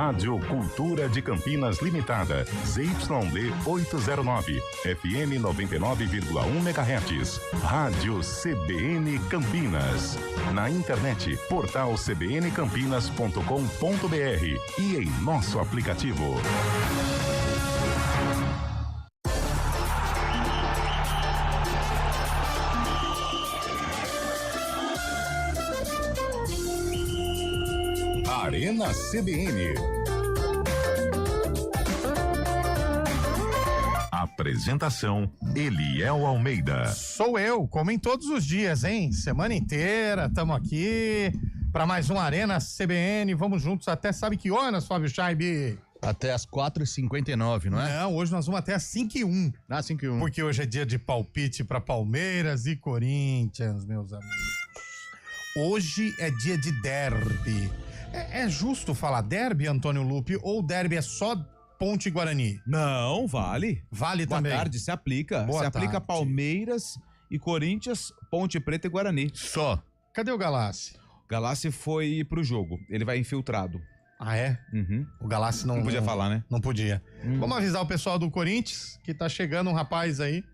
Rádio Cultura de Campinas Limitada, ZYD 809, FM 99,1 MHz. Rádio CBN Campinas. Na internet, portal cbncampinas.com.br e em nosso aplicativo. Arena CBN. Apresentação: Eliel Almeida. Sou eu, como em todos os dias, hein? Semana inteira, estamos aqui para mais um Arena CBN. Vamos juntos até sabe que horas, Fábio Scheibe? Até as 4h59, não é? Não, hoje nós vamos até as 5h01. Ah, 5h01. Porque hoje é dia de palpite para Palmeiras e Corinthians, meus amigos. Hoje é dia de derby. É justo falar derby, Antônio Lupe, ou derby é só Ponte e Guarani? Não, vale. Vale Boa também. Boa tarde, se aplica. Boa se aplica tarde. Palmeiras e Corinthians, Ponte Preta e Guarani. Só. Cadê o Galassi? Galassi foi pro jogo. Ele vai infiltrado. Ah, é? Uhum. O Galassi não podia falar, né? Não podia. Vamos avisar o pessoal do Corinthians que tá chegando um rapaz aí,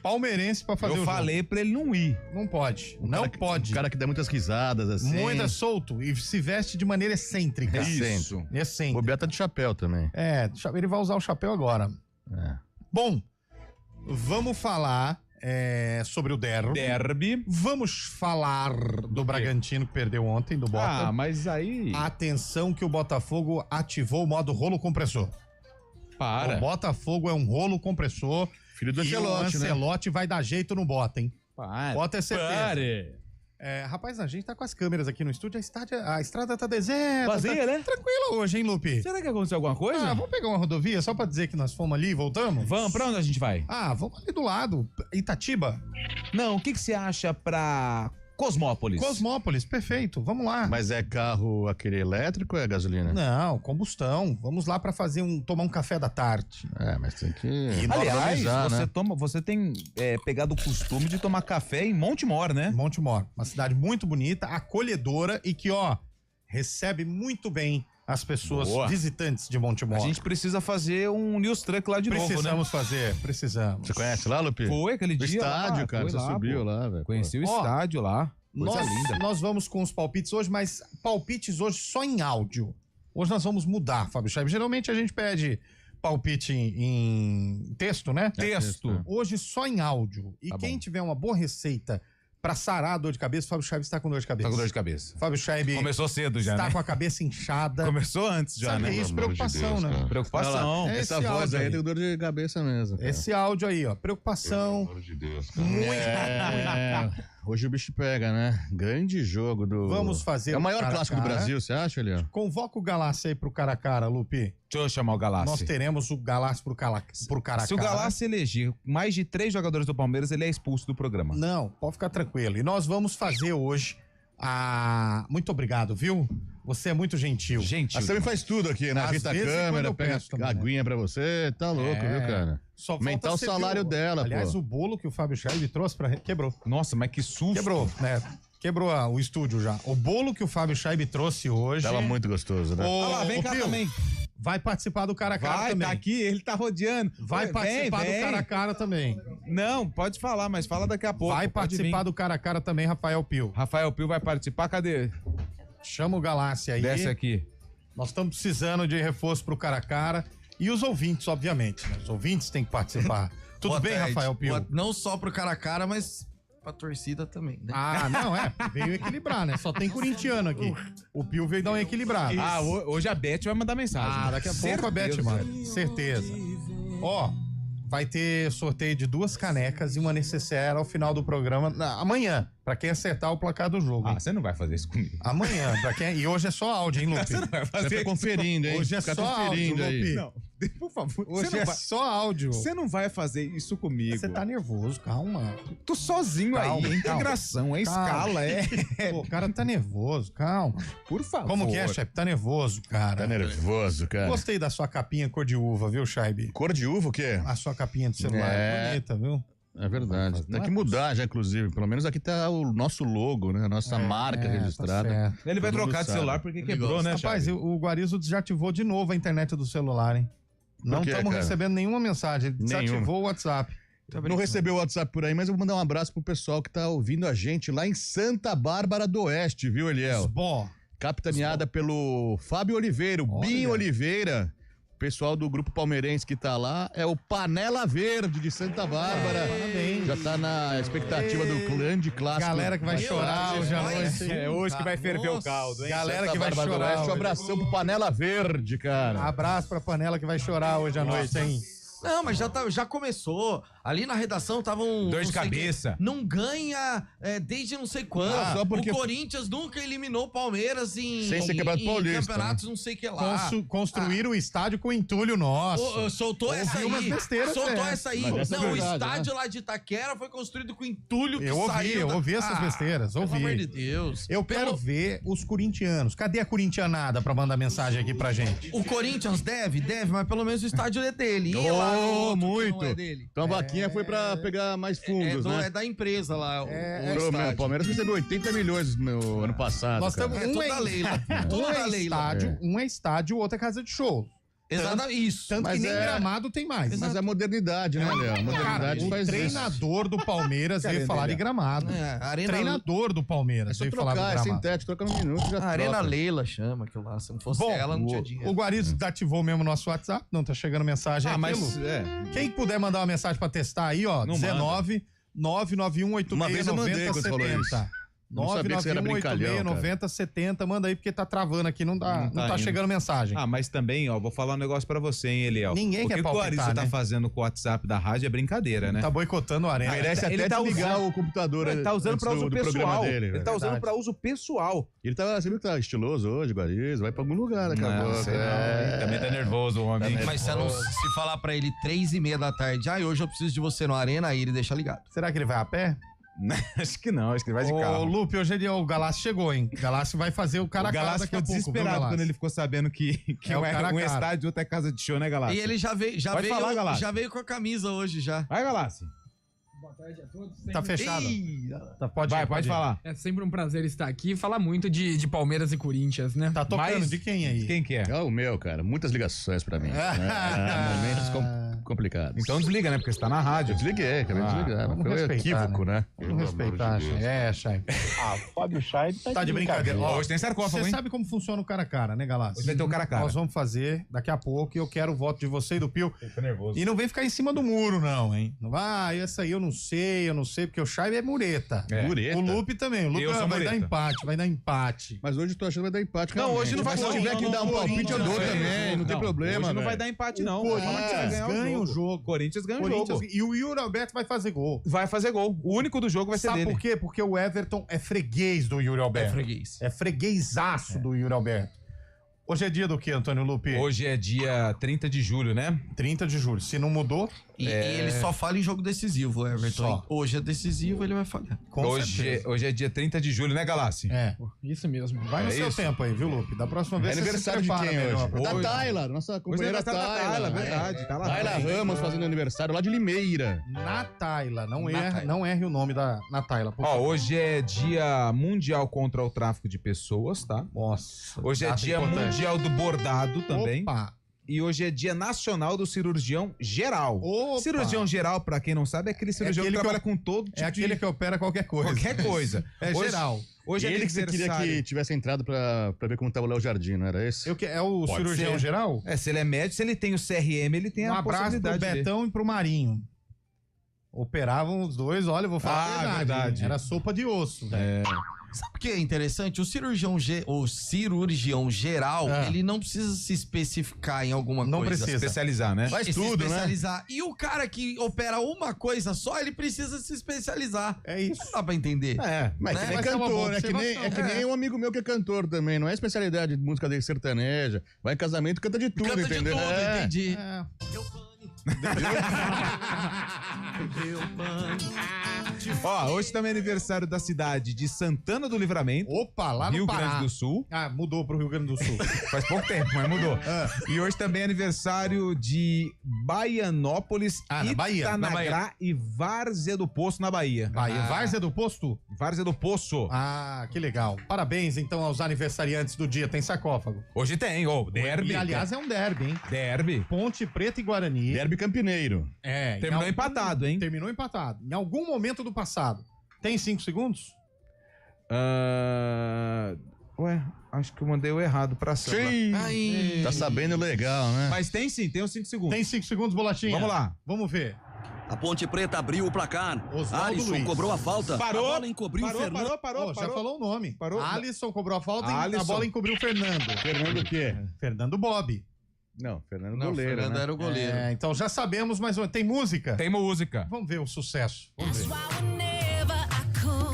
palmeirense, pra fazer o Eu jogo. falei pra ele não ir. Não pode. Não pode. O cara que dá muitas risadas, assim. Muito solto e se veste de maneira excêntrica. Isso. O Excêntrica. Beto tá de chapéu também. É, ele vai usar o chapéu agora. É. Bom, vamos falar sobre o derby. Derby. Vamos falar do Bragantino que perdeu ontem, do Bota. Ah, mas aí... Atenção que o Botafogo ativou o modo rolo compressor. Para. O Botafogo é um rolo compressor. Filho do e o Ancelotti, né? Ancelotti vai dar jeito no Bota, hein? Para. Bota é certeza. Pare. Rapaz, a gente tá com as câmeras aqui no estúdio, a estrada tá deserta. Vazia, tá né? Tranquila hoje, hein, Lupe? Será que aconteceu alguma coisa? Vamos pegar uma rodovia só pra dizer que nós fomos ali e voltamos? Vamos, pra onde a gente vai? Vamos ali do lado, Itatiba. Não, o que você acha pra Cosmópolis? Cosmópolis, perfeito, vamos lá. Mas é carro aquele elétrico ou é gasolina? Não, combustão. Vamos lá pra tomar um café da tarde. Mas tem que Aliás, economizar, né? você tem pegado o costume de tomar café em Montemor, né? Montemor, uma cidade muito bonita, acolhedora e que, recebe muito bem as pessoas visitantes de Montemor. A gente precisa fazer um news truck lá de novo, né? Precisamos. Você conhece lá, Lupe? Foi aquele o dia estádio, lá, cara, foi você lá, subiu pô. lá, velho. Conheci o estádio lá. Coisa linda. Nós vamos com os palpites hoje, mas palpites hoje só em áudio. Hoje nós vamos mudar, Fábio Scheibe. Geralmente a gente pede palpite em texto, né? Texto. Hoje só em áudio. E Tá quem bom. tiver uma boa receita pra sarar a dor de cabeça, Fábio Scheibe está com dor de cabeça. Tá com dor de cabeça. Fábio Scheibe Começou cedo já, está né? com a cabeça inchada. Começou antes já, Sabe né? que é isso? Pelo amor de Preocupação, Deus, né? cara. Preocupação. Olha lá, Esse essa voz áudio aí aí. tem dor de cabeça mesmo, cara. Esse áudio aí, preocupação. Pelo amor de Deus, cara. Hoje o bicho pega, né? Grande jogo do... Vamos fazer É o maior cara a clássico do cara. Brasil, você acha, Léo? Convoca o Galassi aí pro cara a cara, Lupe. Deixa eu chamar o Galassi. Nós teremos o Galassi pro cara a Se o cara. Galassi eleger mais de 3 jogadores do Palmeiras, ele é expulso do programa. Não, pode ficar tranquilo. E nós vamos fazer hoje Muito obrigado, viu? Você é muito gentil. Gentil. Você também faz tudo aqui, né? Às Ajeita a vezes, quando câmera, eu pega peço também, a né? aguinha pra você, tá louco, viu, cara? Só falta Aumentar o você salário ver dela, Aliás, pô. o bolo que o Fábio Scheibe trouxe quebrou. Nossa, mas que susto. Quebrou, né? Quebrou o estúdio já. O bolo que o Fábio Scheibe trouxe hoje. Tava muito gostoso, né? Ô, Olha lá, vem cá Pio, também. Vai participar do cara a cara Vai, também. tá aqui, ele tá rodeando. Vai participar do cara a cara também. Não, pode falar, mas fala daqui a pouco. Vai pode participar vir. do cara a cara também, Rafael Pio. Rafael Pio vai participar, cadê? Chama o Galassi aí. Desce aqui. Nós estamos precisando de reforço pro cara a cara. E os ouvintes, obviamente. Né? Os ouvintes têm que participar. Tudo Boa bem, tarde. Rafael Pio? Não só pro cara a cara, mas pra torcida também, né? Ah, não, veio equilibrar, né? Só tem corintiano aqui. O Pio veio dar uma equilibrada. Ah, hoje a Beth vai mandar mensagem. Daqui a pouco a Beth, mano. Certeza. Ó, vai ter sorteio de 2 canecas e uma necessaire ao final do programa. Amanhã, pra quem acertar o placar do jogo. Ah, hein? você não vai fazer isso comigo. Amanhã, pra quem. E hoje é só áudio, hein, Lupe? Você não vai Você fazer fica conferindo, hein? Hoje é Fica só áudio, conferindo aí. Lupe. Não, por favor. Hoje você, não é vai, só áudio. você não vai fazer isso comigo. Você tá nervoso, calma. Tô sozinho Calma, aí. É calma. integração, é Calma. escala, é. Pô, o cara tá nervoso, calma. Por favor. Como que é, chefe? Tá nervoso, cara. Tá nervoso, cara. Gostei da sua capinha cor de uva, viu, Scheibe? Cor de uva, o quê? A sua capinha de celular é bonita, viu? É verdade. Não Tem que mudar já, inclusive. Pelo menos aqui tá o nosso logo, né? A nossa marca Tá registrada. certo. Ele vai Todo mundo trocar de sabe. celular porque quebrou, né, Rapaz, Chaves? o Guarizo desativou de novo a internet do celular, hein? Não quê, estamos cara? recebendo nenhuma mensagem. Ele desativou Nenhuma. o WhatsApp. Não recebeu o WhatsApp por aí, mas eu vou mandar um abraço pro pessoal que tá ouvindo a gente lá em Santa Bárbara do Oeste, viu, Eliel? Bom, Capitaneada pelo Fábio Oliveira, o Olha. Binho Oliveira. O pessoal do grupo palmeirense que tá lá é o Panela Verde de Santa Bárbara. parabéns. Já tá na expectativa do grande clássico. Galera que vai chorar hoje à noite. É hoje que vai ferver o Nossa. caldo, hein? Galera Santa que vai Bárbara do chorar. Oeste, um hoje. abração pro Panela Verde, cara. Abraço pra panela que vai chorar hoje à noite, hein? Não, mas já começou. Ali na redação estavam... Dor de cabeça. Não ganha desde não sei quando. Só porque- O Corinthians nunca eliminou o Palmeiras Sem ser Campeonato Paulista, campeonatos não sei o que lá. Construíram o estádio com entulho nosso. Soltou essa aí. umas besteiras, Soltou é. essa aí. Mas essa é Não, o verdade, estádio lá de Itaquera foi construído com entulho que Eu saiu. ouvi essas besteiras, Pelo amor de ouvi. Deus. Eu quero ver os corintianos. Cadê a corintianada pra mandar mensagem aqui pra gente? O Corinthians deve, mas pelo menos o estádio é dele. E Oh, lá no outro que muito. não é dele. Então a vaquinha foi pra pegar mais fundos, né? É da empresa lá. O O estádio. Palmeiras recebeu 80 milhões no ano passado. Nós cara. estamos É tudo da Leila. Tudo da Leila. Um é estádio, o outro é casa de show. Exatamente isso. Tanto Mas que nem é- gramado tem mais. Mas é modernidade, né, Léo? A Cara, modernidade o faz isso. treinador do Palmeiras veio falar de gramado. É, Arena, Treinador do É Palmeiras só veio falar trocar, do é gramado. sintético, troca no minuto já a Arena troca. Leila chama aquilo lá. Se não fosse Bom, ela, não tinha dinheiro. O Guarizo desativou mesmo o nosso WhatsApp, não tá chegando mensagem Ah, aqui, mas... Lu. É. Quem puder mandar uma mensagem pra testar aí, ó, Não 19 99186 Uma vez eu mandei quando falou 9070. Não sabia que você era brincalhão, cara. 9070, manda aí porque tá travando aqui, não tá indo. chegando mensagem. Ah, mas também, ó, vou falar um negócio pra você, hein, Eliel. Ninguém o quer que o palpitar, Guarizo tá né? fazendo com o WhatsApp da rádio é brincadeira, né? Tá boicotando a arena. Merece Ele até tá desligar usando- o computador. Ele tá usando antes pra uso do programa pessoal. dele, Ele velho. tá usando Verdade. pra uso pessoal. Ele tá, você viu que tá estiloso hoje, Guarizo? Vai pra algum lugar daqui a Não, pouco. sei não, hein? Também tá nervoso o homem. Mas se falar pra ele 3h30 da tarde, hoje eu preciso de você no Arena, aí ele deixa ligado. Será que ele vai a pé? Acho que não, acho que ele vai de Ô, carro. Lupe, hoje o Galassi chegou, hein? Galassi vai fazer o cara a O cara Galassi daqui a ficou pouco, viu, desesperado Galassi? quando ele ficou sabendo que É o um cara a um cara. estádio, outro é casa de show, né, Galassi? E ele já veio, Pode falar, Galassi. já veio com a camisa hoje já. Vai, Galassi. Boa tarde a todos. Tá fechado? Ih, Tá, pode Vai, ir, pode ir. falar. É sempre um prazer estar aqui e falar muito de Palmeiras e Corinthians, né? Tá tocando Mas- de quem aí? Quem que é? É o meu, cara. Muitas ligações pra mim. Momentos complicados. Então desliga, né? Porque você tá na rádio. Eu desliguei, acabei de desligar. vamos Foi um respeitar, equívoco, né? Vamos respeitar, Chay. É, Chay. Fábio Chay Tá de brincadeira. Ó, Hoje tem sarcófago, você hein? sabe como funciona o cara a cara, né, Galassi? Hoje vai ter o cara a cara. Nós vamos fazer daqui a pouco e eu quero o voto de você e do Pio. Tô nervoso. E não vem ficar em cima do muro, não, hein? Não vai, essa aí eu não sei, porque o Chay é mureta. É. Mureta. O Lupe também. O Lupe Eu sou vai mureta. dar empate. Mas hoje eu tô achando que vai dar empate. Não, realmente. hoje não vai Mas se dar. tiver que Não, dar um não, palpite, eu não, dou não, também. Não tem não, problema. Hoje não velho. vai dar empate, não. O Vai falar que você vai Corinthians ganhar ganha o jogo. Corinthians ganha o jogo. E o Yuri Alberto vai fazer gol. Vai fazer gol. O único do jogo vai ser Sabe dele. por quê? Porque o Everton é freguês do Yuri é Alberto. freguês. É freguesaço do Yuri Alberto. Hoje é dia do quê, Antônio Lupe? Hoje é dia 30 de julho, né? 30 de julho. Se não mudou, E ele só fala em jogo decisivo, Everton. Só. hein? Hoje é decisivo, ele vai falhar. com certeza. Hoje é dia 30 de julho, né, Galassi? É. Isso mesmo. Vai no É seu isso. tempo aí, viu, Lupe? Da próxima vez É você aniversário se de prepara quem melhor. hoje? Da Hoje- Tayla, nossa Hoje é companheira aniversário da Tayla, Tayla. verdade. Tá lá. Tayla Ramos fazendo aniversário lá de Limeira. Na Tayla. Não Na erre, Tayla. não erre o nome na Tayla. por Ó, favor. hoje é dia mundial contra o tráfico de pessoas, tá? Nossa. Hoje é data dia importante. mundial do bordado também. Opa. E hoje é dia nacional do cirurgião geral. Opa. Cirurgião geral, pra quem não sabe, é aquele cirurgião aquele que que trabalha com todo tipo É aquele que opera qualquer coisa. qualquer coisa. É Hoje- geral. Hoje é Ele que você queria aniversário. que tivesse entrado pra ver como tava o Léo Jardim, não era esse? É o Pode cirurgião ser. geral? É, se ele é médico, se ele tem o CRM, ele tem Um a abraço pro possibilidade de... Betão e pro Marinho. Operavam os dois, olha, eu vou falar Ah, a verdade. verdade. Era sopa de osso. velho. Sabe o que é interessante? O cirurgião geral, É. ele não precisa se especificar em alguma Não coisa. precisa. Especializar, né? Faz Se tudo, né? especializar. E o cara que opera uma coisa só, ele precisa se especializar. É isso. Não dá pra entender. É. Mas Né? que nem Mas é uma boa cantor, é que observação. nem um amigo meu que é cantor também, não é especialidade de música de sertaneja. Vai em casamento, canta de tudo, Canta de entendeu? tudo, É. entendi. É. Deu pane. Deu pane. Ó, hoje também é aniversário da cidade de Santana do Livramento, Opa, lá Rio no Pará. Grande do Sul. Ah, mudou pro Rio Grande do Sul. Faz pouco tempo, mas mudou. E hoje também é aniversário de Baianópolis, Na Bahia. Itanagrá e Várzea do Poço, na Bahia. Bahia. Várzea do Posto? Várzea do Poço. Ah, que legal. Parabéns, então, aos aniversariantes do dia. Tem sarcófago. Hoje tem, derby. E, aliás, é um derby, hein? Derby. Ponte Preta e Guarani. Derby Campineiro. Terminou empatado, hein? Terminou empatado. Em algum momento do passado. Tem 5 segundos? Ué, acho que eu mandei o errado pra sala. Sim. Tá sabendo legal, né? Mas tem sim, tem os 5 segundos. Tem 5 segundos, Bolotinha? Vamos lá. Vamos ver. A Ponte Preta abriu o placar. Oswaldo Alisson Luiz. cobrou a falta. Parou. A bola encobriu o Fernando. Parou. Já falou o nome. Parou. Alisson cobrou a falta e a Alisson. bola encobriu o Fernando. Fernando o quê? Fernando Bob. Não, Fernando Não, goleiro, Fernando né? era o goleiro. Então já sabemos, mas tem música? Tem música. Vamos ver o sucesso. Vamos ver.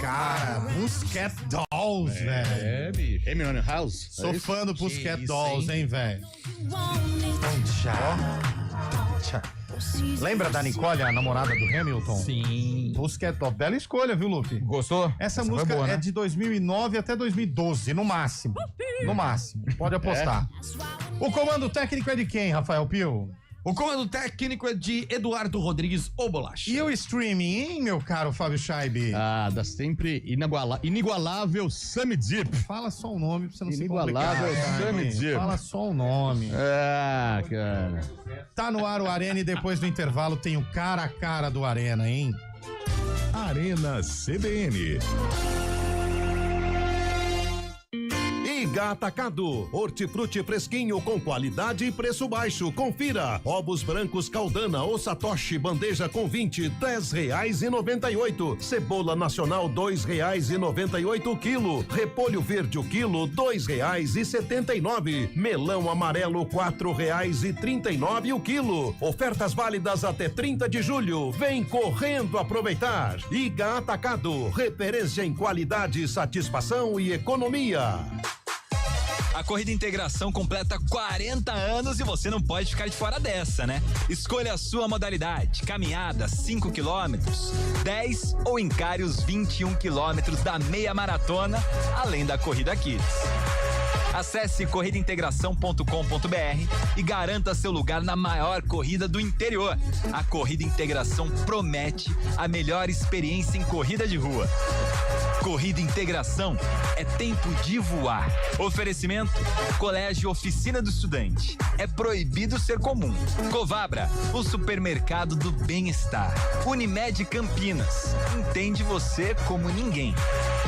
Cara, Pussycat Dolls, velho. bicho. Amy House. Sou fã do Pussycat isso, Dolls, hein, velho? Lembra da Nicole, a namorada do Hamilton? Sim. Pussycat Dolls. Bela escolha, viu, Luffy? Gostou? Essa foi música boa, né? é de 2009 até 2012, no máximo. No máximo. Pode apostar. O comando técnico é de quem, Rafael Pio? O comando técnico é de Eduardo Rodrigues Obolache. E o streaming, hein, meu caro Fábio Scheibe? Da sempre inigualável Sammy Deep. Fala só o nome pra você não Inigualável se complicar. Sammy Scheibe. Deep. Fala só o nome. Cara. Tá no ar o Arena e depois do intervalo tem o cara a cara do Arena, hein? Arena CBN. Iga Atacado, hortifruti fresquinho com qualidade e preço baixo. Confira: ovos brancos Caldana ou Satoshi, bandeja com 20, R$10,98. Cebola nacional, R$2,98 o quilo. Repolho verde o quilo, R$2,79. Melão amarelo, R$4,39 o quilo. Ofertas válidas até 30 de julho. Vem correndo aproveitar. Iga Atacado, referência em qualidade, satisfação e economia. A Corrida Integração completa 40 anos e você não pode ficar de fora dessa, né? Escolha a sua modalidade: caminhada 5 quilômetros, 10 ou encare os 21 quilômetros da meia maratona, além da Corrida Kids. Acesse corridaintegração.com.br e garanta seu lugar na maior corrida do interior. A Corrida Integração promete a melhor experiência em corrida de rua. Corrida Integração é tempo de voar. Oferecimento: Colégio Oficina do Estudante. É proibido ser comum. Covabra, o supermercado do bem-estar. Unimed Campinas. Entende você como ninguém.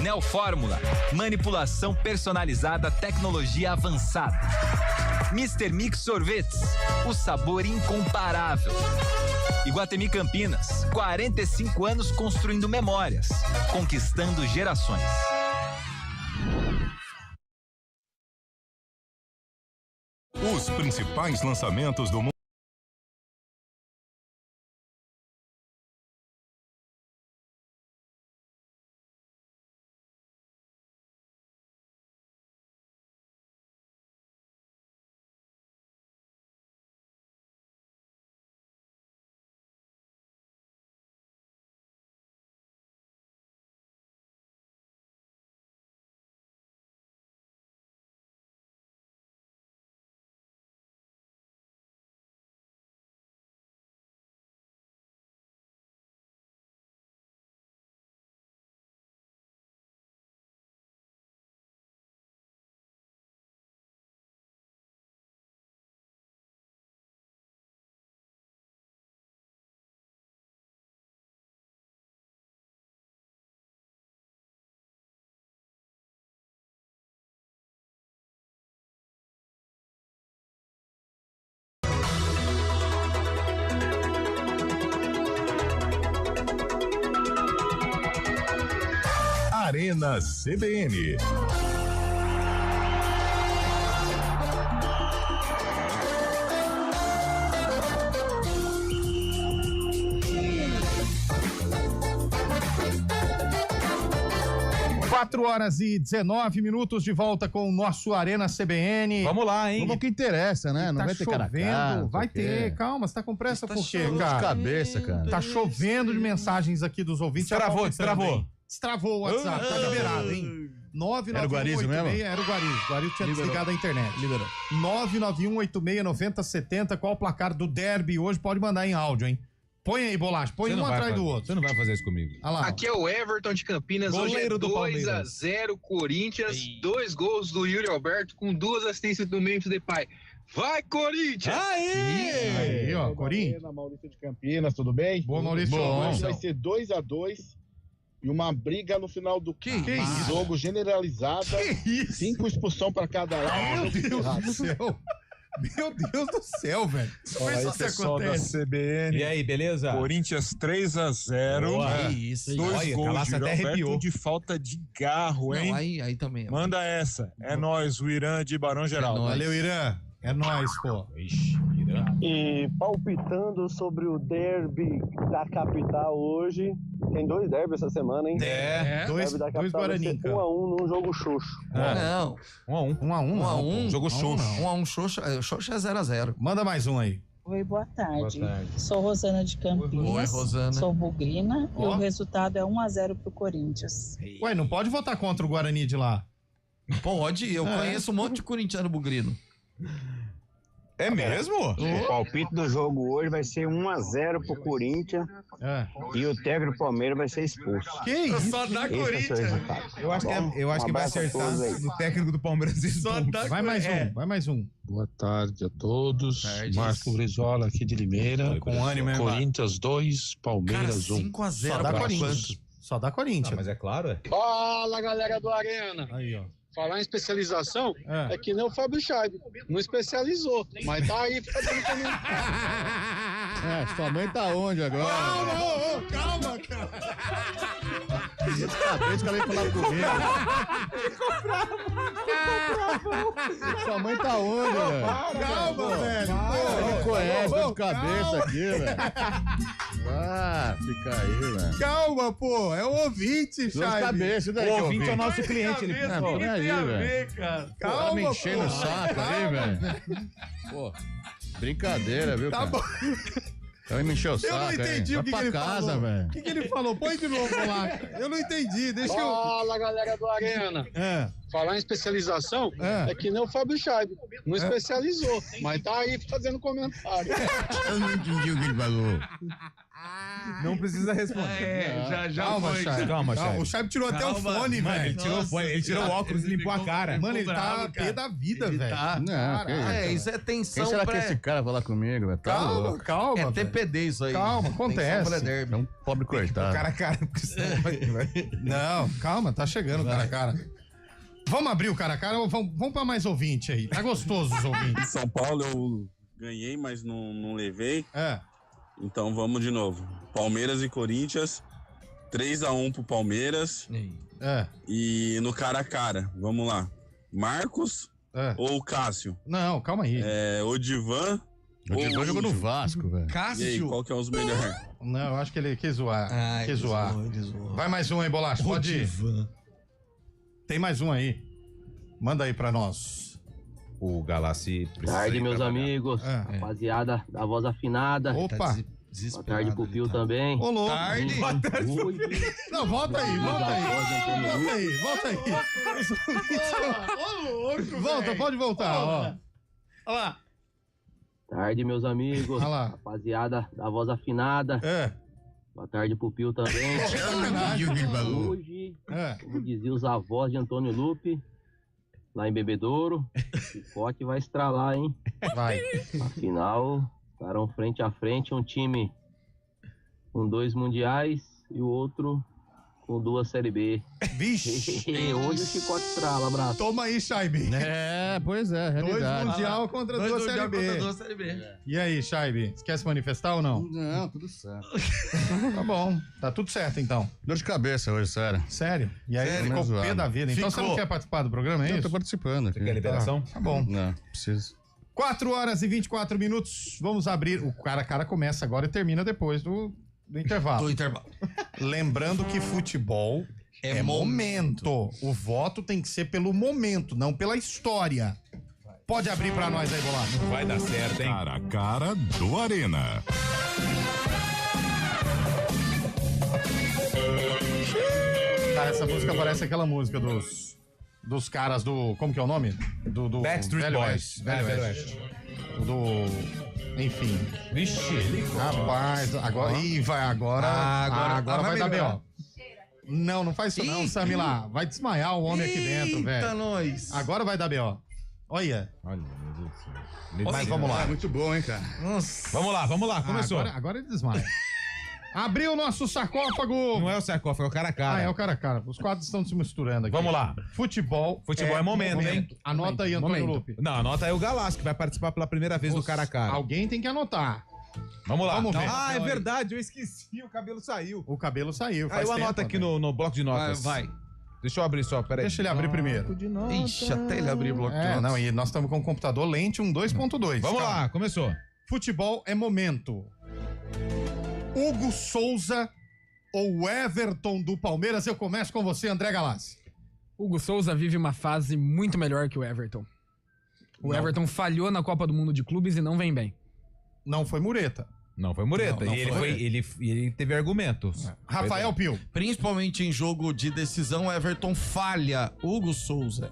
Neofórmula, manipulação personalizada, tecnologia avançada. Mr. Mix Sorvetes, o sabor incomparável. Iguatemi Campinas, 45 anos construindo memórias, conquistando gerações. Os principais lançamentos do mundo. Arena CBN. 4h19 de volta com o nosso Arena CBN. Vamos lá, hein? Vamos que interessa, né? Não Tá vai ter chovendo, cara. vai ter. Calma, você tá com pressa por quê, De cara? cabeça, cara. Tá chovendo de mensagens aqui dos ouvintes. Destravou. Destravou o WhatsApp, tá liberado, hein? 99186. Era o Guarizo mesmo? Era o Guarizo. O Guarizo tinha desligado a internet. Liberou. 991869070. Qual o placar do derby hoje? Pode mandar em áudio, hein? Põe aí, Bolacha. Põe um atrás do outro. Você não vai fazer isso comigo. Olha lá. Aqui é o Everton de Campinas. Goleiro hoje é do Palmeiras. 2-0 Corinthians. 2 gols do Yuri Alberto com 2 assistências do Memphis Depay. Vai, Corinthians! Aí, ó, Corinthians. Maurício de Campinas, tudo bem? Boa, Maurício. Hoje vai ser 2-2 e uma briga no final do jogo generalizada. Que isso? 5 expulsão para cada lado. Meu Deus do céu. Meu Deus do céu, velho. Olha aí, pessoal da CBN. E aí, beleza? Corinthians 3-0. Isso. 2 Olha, gols Calaça de até Roberto arrepiou. de falta de garro, hein? Não, aí também. Manda essa. É nóis, o Irã de Barão Geraldo. nóis. Valeu, Irã. É nóis, pô. Ixi, E palpitando sobre o derby da capital hoje. Tem 2 derbys essa semana, hein? Dois Derby da capital vai Guarani, ser cara. 1-1 num jogo xoxo. Não. 1x1. 1x1. Jogo xoxo. 1x1 Xoxa. Xoxa é 0x0. Manda mais um aí. Oi, boa tarde. Boa tarde. Sou Rosana de Campinas. Oi, Rosana. Sou bugrina e Ó. o resultado é 1-0 pro Corinthians. Ué, não pode votar contra o Guarani de lá. Pode, eu conheço um monte de corintiano bugrino. É mesmo? O palpite do jogo hoje vai ser 1-0 pro Corinthians e o técnico do Palmeiras vai ser expulso. Que isso? Só dá Esse é o seu Corinthians. resultado. Eu acho que vai abraço a acertar todos aí. no técnico do Palmeiras. Só dá Vai mais Corinthians. um, vai mais um. Boa tarde a todos. Tardes. Marco Brizola aqui de Limeira. Com ânimo, hein, Corinthians 2, Cara, Palmeiras 1. 5x0 Só dá pra Corinthians. quanto? Só dá Corinthians. Mas é claro, é. Fala, galera do Arena. Aí, ó. Falar em especialização É. é que nem o Fábio Chaib. Não especializou, mas tá aí fazendo comentário. Sua mãe tá onde agora? Calma, cara. Cabeça que ela veio falar comigo. Sua mãe tá onde, velho? Calma, velho. Não conhece, dor de calma. cabeça aqui, velho. Ah, fica aí, velho. Calma, pô. É o ouvinte, Dor de Chaib. cabeça, daí. O ouvinte é o nosso cliente. Ele Cabeça, Não, o que nem aí, tem a velho. ver, cara? Tá Calma, me enchendo o pô. saco aí, velho. Pô, brincadeira, viu, Tá cara? bom. Vai me encher o saco Eu não entendi aí. o que Vai ele pra casa, falou. velho. O que ele falou? Põe de novo lá. Eu não entendi. Deixa eu... Fala, galera do Arena. É. Falar em especialização É. é que nem o Fábio Chaib. Não especializou, mas tá aí fazendo comentário. Eu não entendi o que ele falou. não precisa responder. Já Calma, foi. Chaib. Calma, Calma, Chaib. O Chaib tirou até o fone, Mano, ele velho. tirou o fone, ele tirou o óculos e limpou a cara. Mano, ele tá bravo, pé cara. da vida, Ele velho. tá. Não, que isso, É, isso é Quem tensão será que pré... esse cara vai falar comigo, velho? Tá Calma, louco. calma. É velho. TPD isso aí. Calma, acontece. Tensão pré-derby. É um pobre coitado. Cara a cara, porque senão vai... Não, calma, tá chegando o cara a cara. Vamos abrir o cara a cara ou vamos pra mais ouvinte aí? Tá gostoso os ouvintes. São Paulo eu ganhei, mas não levei. É. Então vamos de novo. Palmeiras e Corinthians. 3-1 pro Palmeiras. É. E no cara a cara, vamos lá. Marcos ou Cássio? Não, calma aí. Odivan. O Divan jogou no Vasco, velho. E aí, qual que é os melhores? Não, eu acho que ele quis zoar. Ai, quis zoar. ele zoou. Vai mais um aí, Bolacha. Pode ir. Tem mais um aí. Manda aí pra nós. O Galassi precisa Tarde, ir meus trabalhar. amigos. Rapaziada da voz afinada. Opa. Boa tarde pro Pio também. Ô, louco. Tarde. Não, volta aí, volta aí. Volta aí, volta aí. Ô, louco, volta, pode voltar, ó. Olha lá. Tarde, meus amigos. Olha lá. Rapaziada da voz afinada. Boa tarde pro Pio também. Hoje, como dizia os avós de Antônio Lupe, lá em Bebedouro, o Chicote vai estralar, hein? Vai. Afinal, estarão frente a frente um time com 2 mundiais e o outro com 2 Série B. Vixe! Hoje o Chicote estrala, abraço. Toma aí, Chaib. É, pois é, 2 realidade. mundial contra 2 Série B. E aí, Chaib? Você quer se manifestar ou não? Não, tudo certo. Tá bom. Tá tudo certo, então. Dor de cabeça hoje, sério. Sério? E aí Sério? ficou Zoado. pé da vida. Então você não quer participar do programa, é Eu isso? tô participando aqui. Você quer liberação? Tá bom. Não, preciso. 4h24. Vamos abrir. O cara a cara começa agora e termina depois do intervalo. Do intervalo. Lembrando que futebol É momento. O voto tem que ser pelo momento, não pela história. Pode abrir pra nós aí, Bolado. Vai dar certo, hein? Cara a cara do Arena. Cara, essa música parece aquela música dos caras do... Como que é o nome? Do Backstreet Velho Boys. Oeste. Velho Oeste. Enfim. Vixe, ele... Rapaz, agora... Ih, vai, agora vai dar B.O. Não faz isso não, Samila. Vai desmaiar o homem aqui dentro, velho. Eita, nós. Agora vai dar B.O. Olha. Olha, meu Deus do céu. Mas vamos lá. Muito bom, hein, cara? Nossa. Vamos lá, começou. Agora ele desmaia. Abriu o nosso sarcófago. Não é o sarcófago, é o cara a cara. É o cara a cara. Os quadros estão se misturando aqui. Vamos lá. Futebol é momento, hein? Anota aí, Antônio Lupe. Não, anota aí o Galassi, que vai participar pela primeira vez do cara a cara. Alguém tem que anotar. Vamos lá. Vamos ver. Ah, é verdade, eu esqueci, o cabelo saiu. O cabelo saiu. Aí eu anoto aqui no bloco de notas. Vai. Deixa eu abrir só, peraí. Deixa ele abrir primeiro. Ixi, até ele abrir o bloco de notas. Não, e nós estamos com um computador Lentium 2.2. Vamos lá, começou. Futebol é momento. Hugo Souza ou Everton do Palmeiras? Eu começo com você, André Galassi. Hugo Souza vive uma fase muito melhor que o Everton. O Everton falhou na Copa do Mundo de Clubes e não vem bem. Não foi mureta. Não foi mureta. Não E ele teve argumentos. Rafael Pio. Principalmente em jogo de decisão, Everton falha. Hugo Souza.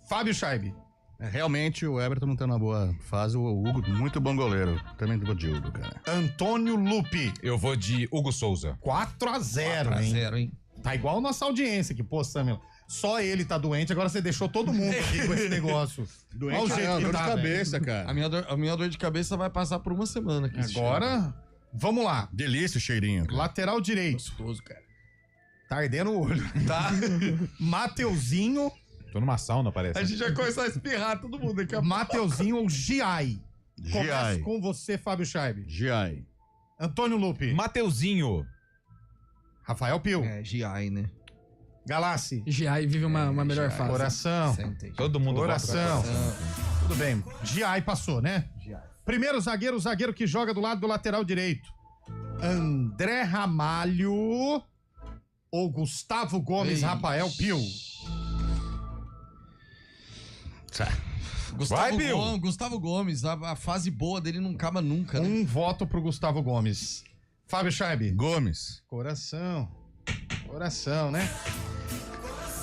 Fábio Scheibe. Realmente o Everton não tá numa boa fase. O Hugo, muito bom goleiro. Também vou de Hugo, cara. Antônio Lupe. Eu vou de Hugo Souza. 4-0, hein? Tá igual nossa audiência aqui, pô, Samuel. Só ele tá doente, agora você deixou todo mundo aqui com esse negócio. Doente olha o jeito que dor tá, de cabeça, cara. A minha dor de cabeça vai passar por uma semana aqui. Agora, vamos lá. Delícia o cheirinho. Cara. Lateral direito. Gostoso, cara. Tá ardendo o olho. Tá. Mateuzinho. Tô numa sauna, parece. A gente vai começar a espirrar todo mundo aqui. Mateuzinho ou Giai? Começo com você, Fábio Scheibe. Giai. Antônio Lupe. Mateuzinho. Rafael Pio. Giai, né? Galassi. Giai vive uma melhor fase. Coração. Todo mundo Coração. Tudo bem. Giai passou, né? Giai. Primeiro zagueiro, o zagueiro que joga do lado do lateral direito. André Ramalho ou Gustavo Gomes, Rafael Pio? Gustavo Gomes, a fase boa dele não acaba nunca, né? Um voto pro Gustavo Gomes. Fábio Scheibe. Gomes. Coração, né?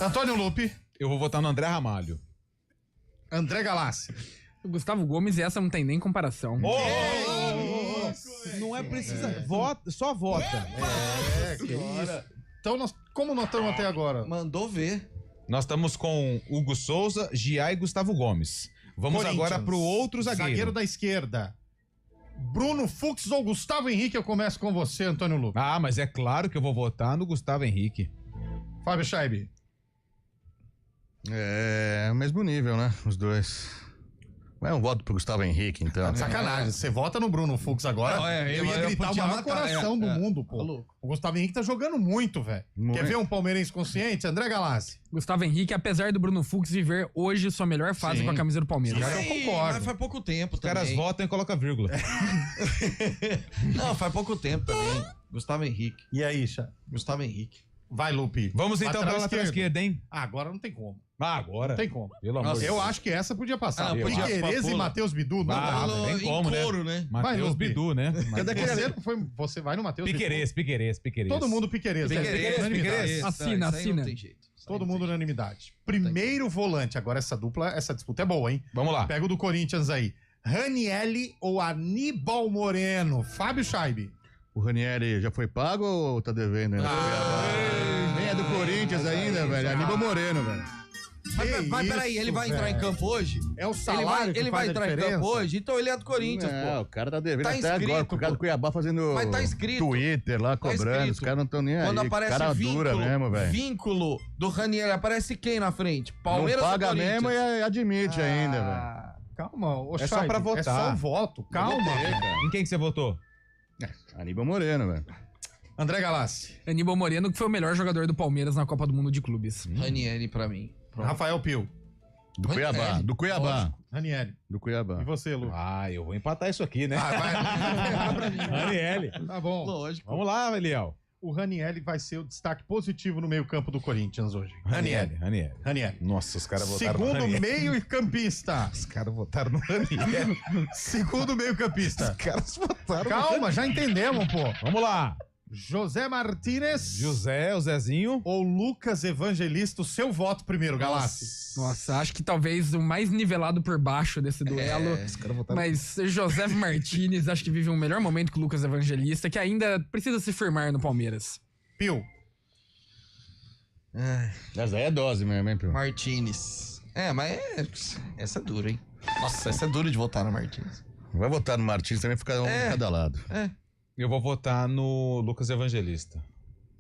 Antônio Lupe. Eu vou votar no André Ramalho. André Galassi. O Gustavo Gomes, essa não tem nem comparação. Não é precisa. Vota, só vota. Que isso. Então, como nós estamos até agora? Mandou ver. Nós estamos com Hugo Souza, Giai e Gustavo Gomes. Vamos agora pro outro zagueiro. Zagueiro da esquerda. Bruno Fux ou Gustavo Henrique? Eu começo com você, Antônio Lupe. Ah, mas é claro que eu vou votar no Gustavo Henrique. Fábio Scheibe. É o mesmo nível, né? Os dois. Vai um voto pro Gustavo Henrique, então. Sacanagem, você vota no Bruno Fux agora? Eu ia gritar o maior matar, coração do mundo, pô. O Gustavo Henrique tá jogando muito, velho. Quer ver um palmeirense consciente? André Galassi. Gustavo Henrique, apesar do Bruno Fux viver hoje sua melhor fase com a camisa do Palmeiras. Eu concordo. Mas faz pouco tempo Os caras votam e colocam vírgula. Não, faz pouco tempo também. Gustavo Henrique. E aí, Chá? Gustavo Henrique. Vai, Lupe. Vamos então pra lateral esquerda, hein? Agora não tem como. Agora? Não tem como. Pelo amor de Deus. Eu acho que essa podia passar. Podia. Piquerez e Matheus Bidu. Não dá, não tem como, né? Vai, Matheus Lupe. Bidu, né? Você vai no Matheus Bidu. Piquerez. Todo mundo Piquerez. Piquerez. Assina. Não tem jeito. Todo mundo unanimidade. Primeiro volante. Agora essa disputa é boa, hein? Vamos lá. Pega o do Corinthians aí. Ranielli ou Aníbal Moreno? Fábio Scheibe. O Ranieri já foi pago ou tá devendo? Nem é do Corinthians ainda, velho. Aníbal Moreno, velho. Mas peraí, ele vai entrar em campo hoje? É o salário Ele vai entrar em campo hoje? Então ele é do Corinthians, pô. O cara tá devendo Tá até inscrito, agora. O cara do Cuiabá fazendo Mas tá inscrito. Twitter lá, cobrando. inscrito. Os caras não estão nem aí. Quando aparece cara dura mesmo, velho. vínculo do Ranieri, aparece quem na frente? Palmeiras não ou paga Corinthians? mesmo e admite ainda, velho. Calma, É só pra votar. É só um voto. Calma. Em quem que você votou? Aníbal Moreno, velho. André Galassi. Aníbal Moreno, que foi o melhor jogador do Palmeiras na Copa do Mundo de Clubes. Ranieri pra mim. Rafael Pio. Do Cuiabá. Do Cuiabá. Ranieri. Do Cuiabá. E você, Lu? Ah, eu vou empatar isso aqui, né? Vai. Ranieri. Tá bom. Lógico. Vamos lá, Eliel. o Ranieri vai ser o destaque positivo no meio-campo do Corinthians hoje. Ranieri. Nossa, os caras votaram no Segundo Ranieri. meio-campista. Os caras votaram no Ranieri. Segundo meio-campista. Os caras votaram Calma, já entendemos, pô. Vamos lá. José Martínez. José, o Zezinho. Ou Lucas Evangelista, o seu voto primeiro, Galassi. Nossa, acho que talvez o mais nivelado por baixo desse duelo. Os caras votaram. Mas José Martínez acho que vive um melhor momento que o Lucas Evangelista, que ainda precisa se firmar no Palmeiras. Pio. Essa aí é dose mesmo, hein, Pio? Martínez. Mas essa é dura, hein? Nossa, essa é dura de votar no Martínez. Vai votar no Martins também, fica um de cada lado. Eu vou votar no Lucas Evangelista.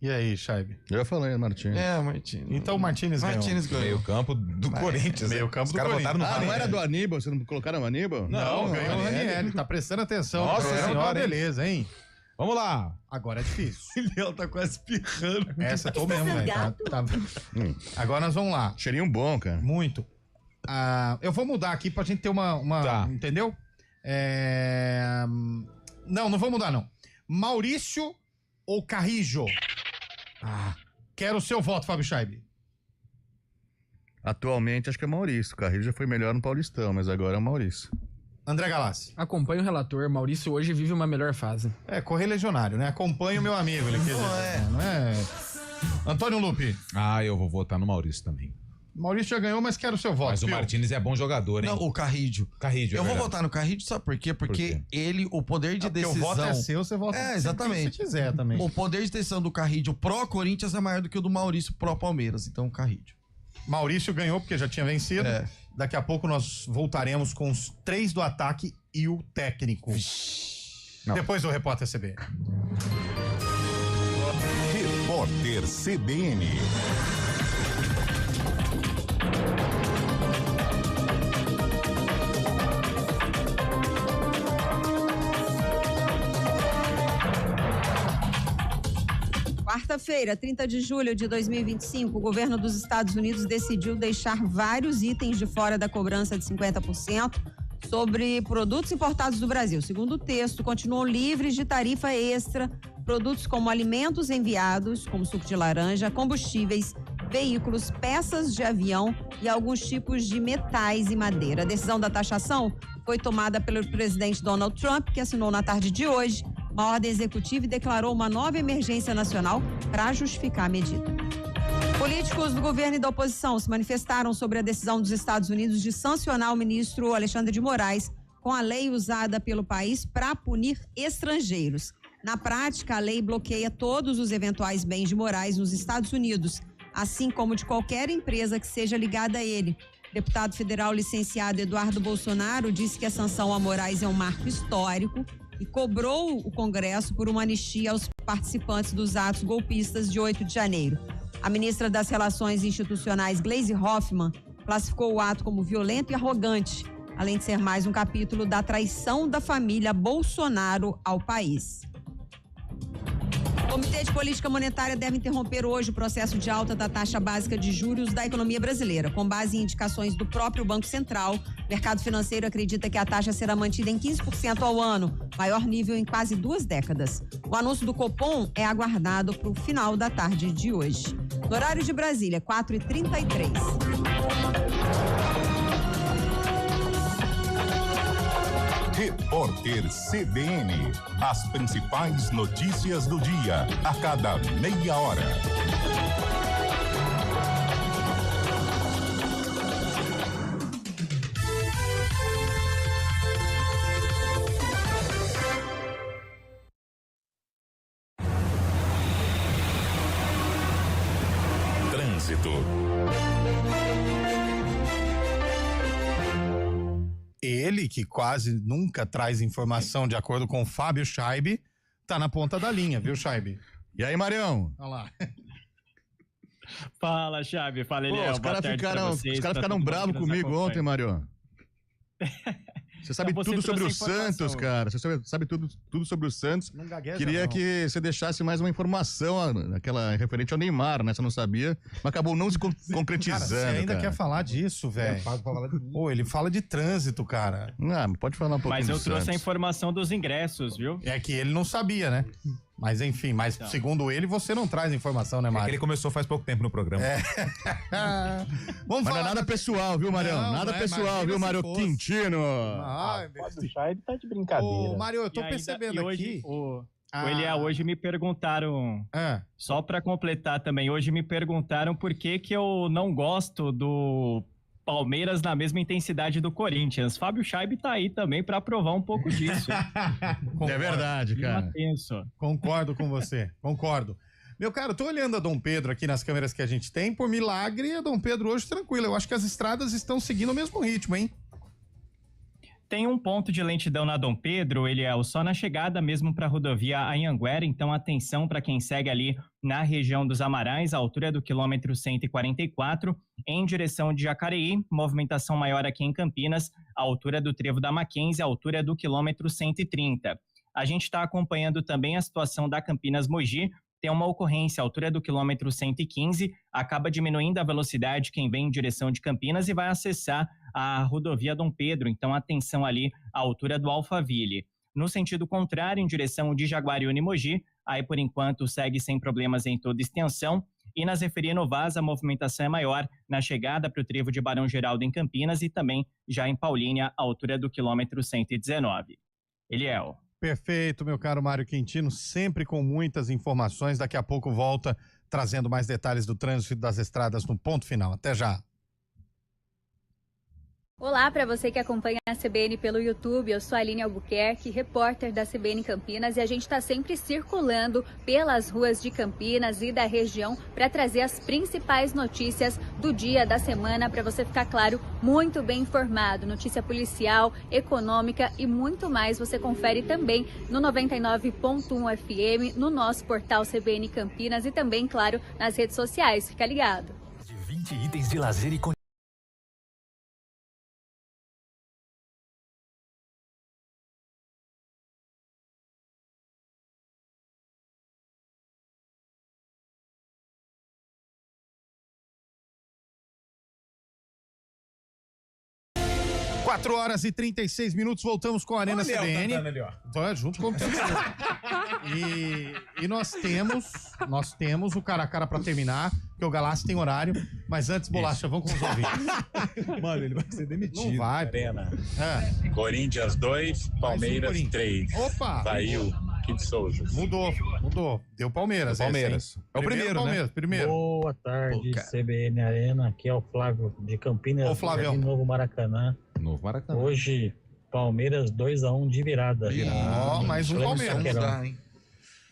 E aí, Chaibe? Eu falei, Martins. Martínez. Então o Martínez ganhou. Meio campo do Corinthians. Meio campo Os do caras Corinthians. votaram no Ah, não Ranieri. era do Aníbal? Vocês não colocaram o Aníbal? Não, ganhou o Ranieri. Tá prestando atenção. Nossa senhora, hein? Beleza, hein? Vamos lá. Agora é difícil. O Léo tá quase espirrando. Essa tô mesmo, velho. Agora nós vamos lá. Cheirinho bom, cara. Muito. Eu vou mudar aqui pra gente ter uma Tá. entendeu? Não vou mudar, não. Maurício ou Carrijo? Quero o seu voto, Fábio Scheibe. Atualmente acho que é Maurício. O Carrilho já foi melhor no Paulistão, mas agora é o Maurício. André Galassi. Acompanha o relator, Maurício hoje vive uma melhor fase. Correligionário, né? Acompanha o meu amigo. Ele quer dizer, não é? Antônio Lupi. Eu vou votar no Maurício também. Maurício já ganhou, mas quero o seu voto. Mas o Pio. Martínez é bom jogador, hein? Não, o Carrídio. Carrídio, Eu vou votar no Carrídio, sabe por quê? Porque ele, o poder de decisão... Porque o voto é seu, você vota exatamente. se quiser também. O poder de decisão do Carrídio pró-Corinthians é maior do que o do Maurício pró-Palmeiras. Então, o Carrídio. Maurício ganhou porque já tinha vencido. Daqui a pouco nós voltaremos com os 3 do ataque e o técnico. Depois do Repórter CBN. Repórter CBN. Quarta-feira, 30 de julho de 2025, o governo dos Estados Unidos decidiu deixar vários itens de fora da cobrança de 50% sobre produtos importados do Brasil. Segundo o texto, continuam livres de tarifa extra produtos como alimentos enviados, como suco de laranja, combustíveis, veículos, peças de avião e alguns tipos de metais e madeira. A decisão da taxação foi tomada pelo presidente Donald Trump, que assinou na tarde de hoje uma ordem executiva e declarou uma nova emergência nacional para justificar a medida. Políticos do governo e da oposição se manifestaram sobre a decisão dos Estados Unidos de sancionar o ministro Alexandre de Moraes com a lei usada pelo país para punir estrangeiros. Na prática, a lei bloqueia todos os eventuais bens de Moraes nos Estados Unidos, assim como de qualquer empresa que seja ligada a ele. O deputado federal licenciado Eduardo Bolsonaro disse que a sanção a Moraes é um marco histórico e cobrou o Congresso por uma anistia aos participantes dos atos golpistas de 8 de janeiro. A ministra das Relações Institucionais, Gleisi Hoffmann, classificou o ato como violento e arrogante, além de ser mais um capítulo da traição da família Bolsonaro ao país. O Comitê de Política Monetária deve interromper hoje o processo de alta da taxa básica de juros da economia brasileira. Com base em indicações do próprio Banco Central, o mercado financeiro acredita que a taxa será mantida em 15% ao ano, maior nível em quase 2 décadas. O anúncio do Copom é aguardado para o final da tarde de hoje. No horário de Brasília, 4h33. Repórter CBN. As principais notícias do dia, a cada meia hora. Trânsito. Ele, que quase nunca traz informação de acordo com o Fábio Scheibe, tá na ponta da linha, viu, Scheibe? E aí, Marião? Olha lá. Fala, Scheibe. Fala, Eliel. Os caras ficaram bravos comigo ontem, Marião. Você sabe tudo sobre o Santos, cara. Você sabe tudo sobre o Santos. Queria que você deixasse mais uma informação, aquela referente ao Neymar, né? Você não sabia, mas acabou não se concretizando. Cara, você ainda quer falar disso, velho? Pô, ele fala de trânsito, cara. Não, pode falar um pouquinho. Mas eu trouxe Santos. a informação dos ingressos, viu? É que ele não sabia, né? Mas enfim, segundo ele, você não traz informação, né, Mário? É que ele começou faz pouco tempo no programa. Vamos falar nada pessoal, viu, Marião? Nada pessoal, viu, Mário Quintino? O Chay tá de brincadeira. Ô, Mário, eu tô percebendo aqui... Hoje me perguntaram, só pra completar também, hoje me perguntaram por que eu não gosto do Palmeiras na mesma intensidade do Corinthians. Fábio Scheibe tá aí também pra provar um pouco disso. É verdade, cara. Concordo com você, concordo. Meu cara, eu tô olhando a Dom Pedro aqui nas câmeras que a gente tem, por milagre, a Dom Pedro hoje tranquilo. Eu acho que as estradas estão seguindo o mesmo ritmo, hein? Tem um ponto de lentidão na Dom Pedro, ele é só na chegada mesmo para a rodovia Anhanguera, então atenção para quem segue ali na região dos Amarais, à altura do quilômetro 144, em direção de Jacareí, movimentação maior aqui em Campinas, à altura do Trevo da Mackenzie, à altura do quilômetro 130. A gente está acompanhando também a situação da Campinas-Mogi, tem uma ocorrência à altura do quilômetro 115, acaba diminuindo a velocidade quem vem em direção de Campinas e vai acessar a rodovia Dom Pedro, então atenção ali à altura do Alphaville. No sentido contrário, em direção de Jaguariúna e Mogi, aí por enquanto segue sem problemas em toda extensão, e na Zeferino Novas a movimentação é maior na chegada para o trevo de Barão Geraldo em Campinas e também já em Paulínia, à altura do quilômetro 119. Eliel. Perfeito, meu caro Mário Quintino, sempre com muitas informações. Daqui a pouco volta trazendo mais detalhes do trânsito das estradas no ponto final. Até já. Olá para você que acompanha a CBN pelo YouTube, eu sou a Aline Albuquerque, repórter da CBN Campinas, e a gente está sempre circulando pelas ruas de Campinas e da região para trazer as principais notícias do dia, da semana, para você ficar, claro, muito bem informado. Notícia policial, econômica e muito mais você confere também no 99.1 FM, no nosso portal CBN Campinas e também, claro, nas redes sociais. Fica ligado. De 20 itens de lazer e 4 horas e 36 minutos, voltamos com a Arena CBN. Junto com o E nós temos o cara a cara pra terminar, porque o Galassi tem horário, mas antes, Bolacha, vamos com os ouvintes. Mano, ele vai ser demitido. Não vai, Arena. Corinthians 2, Palmeiras 3. Opa! Saiu Kid Souza. Mudou. Deu Palmeiras. Palmeiras. É o primeiro, Palmeiras, né? Primeiro. Boa tarde, CBN Arena. Aqui é o Flávio de Campinas. Ô, Flávio. De Novo Maracanã. Novo Maracanã. Hoje, Palmeiras 2-1 de virada. Mais um Palmeiras.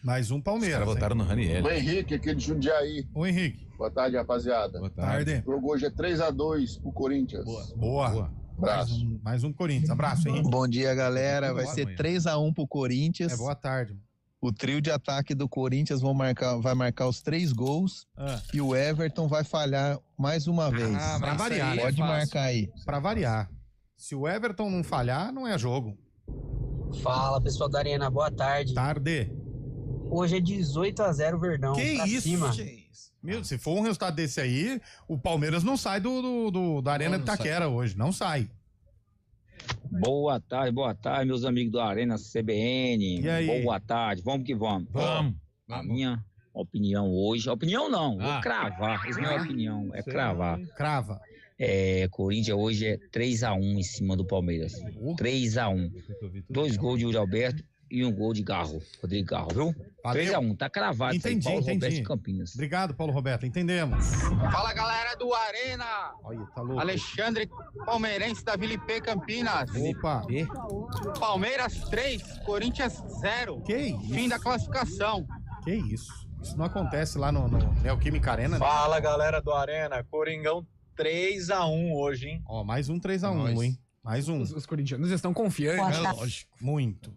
Mais um Palmeiras. Os caras votaram no Raniel. O Henrique, aqui de Jundiaí. O Henrique. Boa tarde, rapaziada. Boa tarde. O jogo hoje é 3-2 pro Corinthians. Boa. Abraço. Mais um Corinthians. Abraço, Henrique. Bom dia, galera. Vai ser 3-1 pro Corinthians. Boa tarde. O trio de ataque do Corinthians vai marcar os 3 gols e o Everton vai falhar mais uma vez. Pra variar. Pode marcar aí. Pra variar. Se o Everton não falhar, não é jogo. Fala, pessoal da Arena, boa tarde. Tarde. Hoje é 18-0 Verdão. Que isso? Cima. Meu, se for um resultado desse aí, o Palmeiras não sai da Arena de Itaquera hoje. Não sai. Boa tarde, meus amigos da Arena CBN. E aí? Boa tarde, vamos que vamos. A minha opinião hoje, opinião não, vou cravar, isso não é opinião, é cravar. Crava. Corinthians hoje é 3-1 em cima do Palmeiras. 3-1. 2 gols de Yuri Alberto e 1 gol de Rodrigo Garro, viu? 3-1, tá cravado. Entendi, Paulo entendi. Roberto de Campinas. Obrigado, Paulo Roberto, entendemos. Fala, galera do Arena. Olha, tá louco. Alexandre Palmeirense da Vila IP Campinas. Opa. Palmeiras 3, Corinthians 0. Que isso? Fim da classificação. Que isso? Isso não acontece lá no Neoquímica Arena, né? Fala, galera do Arena. Coringão 3-1 hoje, hein? Ó, mais um 3-1, hein? Mais um. Os corintianos estão confiantes. É lógico. Muito.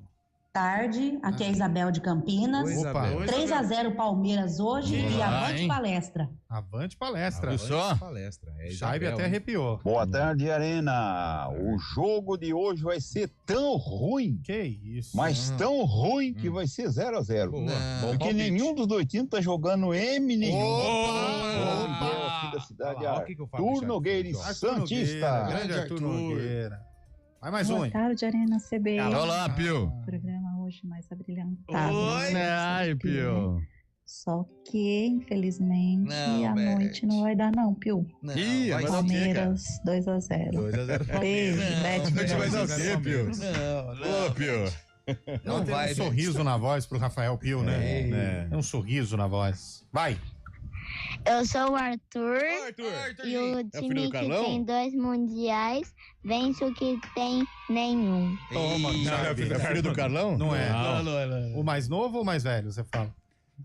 Tarde, aqui é a Isabel de Campinas. Opa. 3-0 Palmeiras hoje e avante palestra. Avante palestra. Avante Só? palestra. Chaibe até arrepiou. Boa tarde, Arena. O jogo de hoje vai ser tão ruim. Que isso? Mas tão ruim que vai ser 0-0. Porque nenhum dos dois times tá jogando M nenhum. Aqui da cidade, Arthur Nogueira e Santista. Grande Arthur Nogueira. Vai mais um, Boa hein? tarde, Arena CBN. Olá, Pio. O programa hoje mais abrilhantado. Ai, Pio. Só que, infelizmente, a noite não vai dar não, Pio. Ih, vai dar o quê, Palmeiras 2-0. 2-0. Beijo, Beth. Vai dar o quê, Pio? Ô, Pio. Não tem um sorriso na voz pro Rafael Pio, né? É um sorriso na voz. Vai. Eu sou o Arthur. E o time que tem 2 mundiais vence o que tem nenhum. Toma, é filho do Carlão? Não é. O mais novo ou o mais velho, você fala?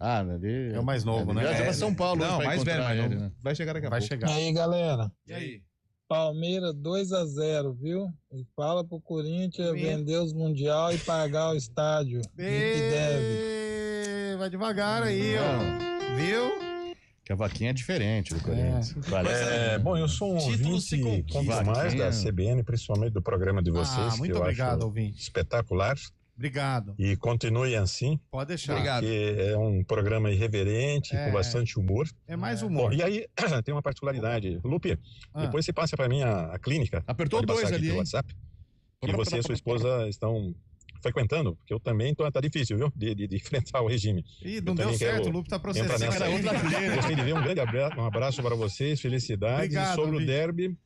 Ah, ali... É o mais novo, né? Já vai São Paulo. Não, mais velho, mas ele, não. né? Vai chegar daqui a Vai pouco. chegar. E aí, galera? E aí? Palmeiras 2-0, viu? E fala pro Corinthians vender os mundial e pagar o estádio. Que deve. Vai devagar aí, ó. Viu? Que a vaquinha é diferente do Corinthians. Bom, eu sou um ouvinte conto mais da CBN, principalmente do programa de vocês. Muito que obrigado, eu acho ouvinte. Espetacular. Obrigado. E continue assim. Pode deixar. Porque é um programa irreverente, com bastante humor. É mais humor. Bom, e aí, tem uma particularidade. Lupe, depois você passa para mim a clínica. Apertou Pode 2 passar ali, aqui pelo hein? WhatsApp. Que você e sua esposa estão frequentando, porque eu também tá difícil, viu? De enfrentar o regime. Ih, não deu certo, o Lupe tá processando. Era outra clínica. Gostei de ver, um grande abraço para vocês, felicidades. Obrigado, e sobre ouvinte. o derby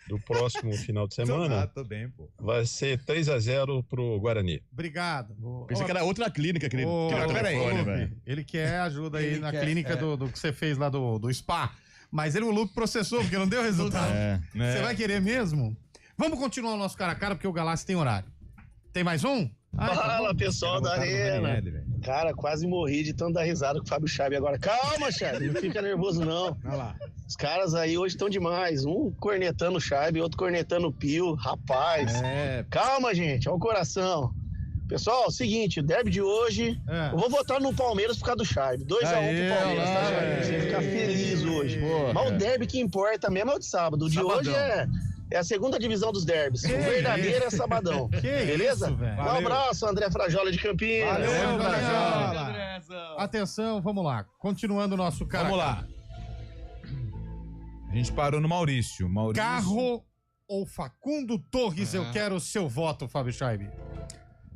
do próximo final de semana, Tô bem, pô. vai ser 3-0 pro Guarani. Obrigado. Pensei que era outra clínica que ele telefone, velho. Ele quer ajuda aí Ele na quer, clínica do que você fez lá do spa. Mas o Lupe processou, porque não deu resultado. Você vai querer mesmo? Vamos continuar o nosso cara a cara, porque o Galáxia tem horário. Tem mais um? Fala, pessoal da Arena. Cara, quase morri de tanto dar risada com o Fábio Chaves agora. Calma, Chaves, não fica nervoso, não. Olha lá. Os caras aí hoje estão demais. Um cornetando o Chaves, outro cornetando o Pio. Rapaz. Calma, gente, olha o coração. Pessoal, seguinte, o derby de hoje, eu vou votar no Palmeiras por causa do Chaves. 2-1 pro Palmeiras, tá, Chaves? Você vai ficar feliz hoje. Mas o derby que importa mesmo é o de sábado. O de hoje é a segunda divisão dos derbys. O verdadeiro é sabadão. Beleza? Um abraço, André Frajola de Campinas. Valeu, Frajola. Atenção, vamos lá. Continuando o nosso cara. Vamos lá. A gente parou no Maurício. Carro ou Facundo Torres? Eu quero o seu voto, Fábio Scheibe.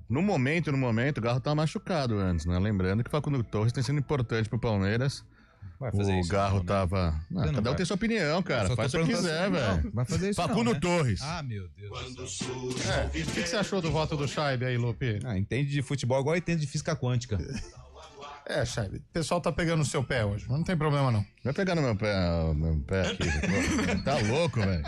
No momento, o Garro tá machucado antes, né? Lembrando que o Facundo Torres tem sido importante pro Palmeiras. Vai fazer isso. O Garro não, tava... Né? Cada um tem sua opinião, cara. Faz o que quiser, velho. Vai fazer isso Facundo né? Torres. Ah, meu Deus. O que você achou do voto do Scheibe aí, Lupe? Entende de futebol igual entende de física quântica. Scheibe, o pessoal tá pegando no seu pé hoje, mas não tem problema não. Vai pegar no meu pé aqui. Tá louco, velho.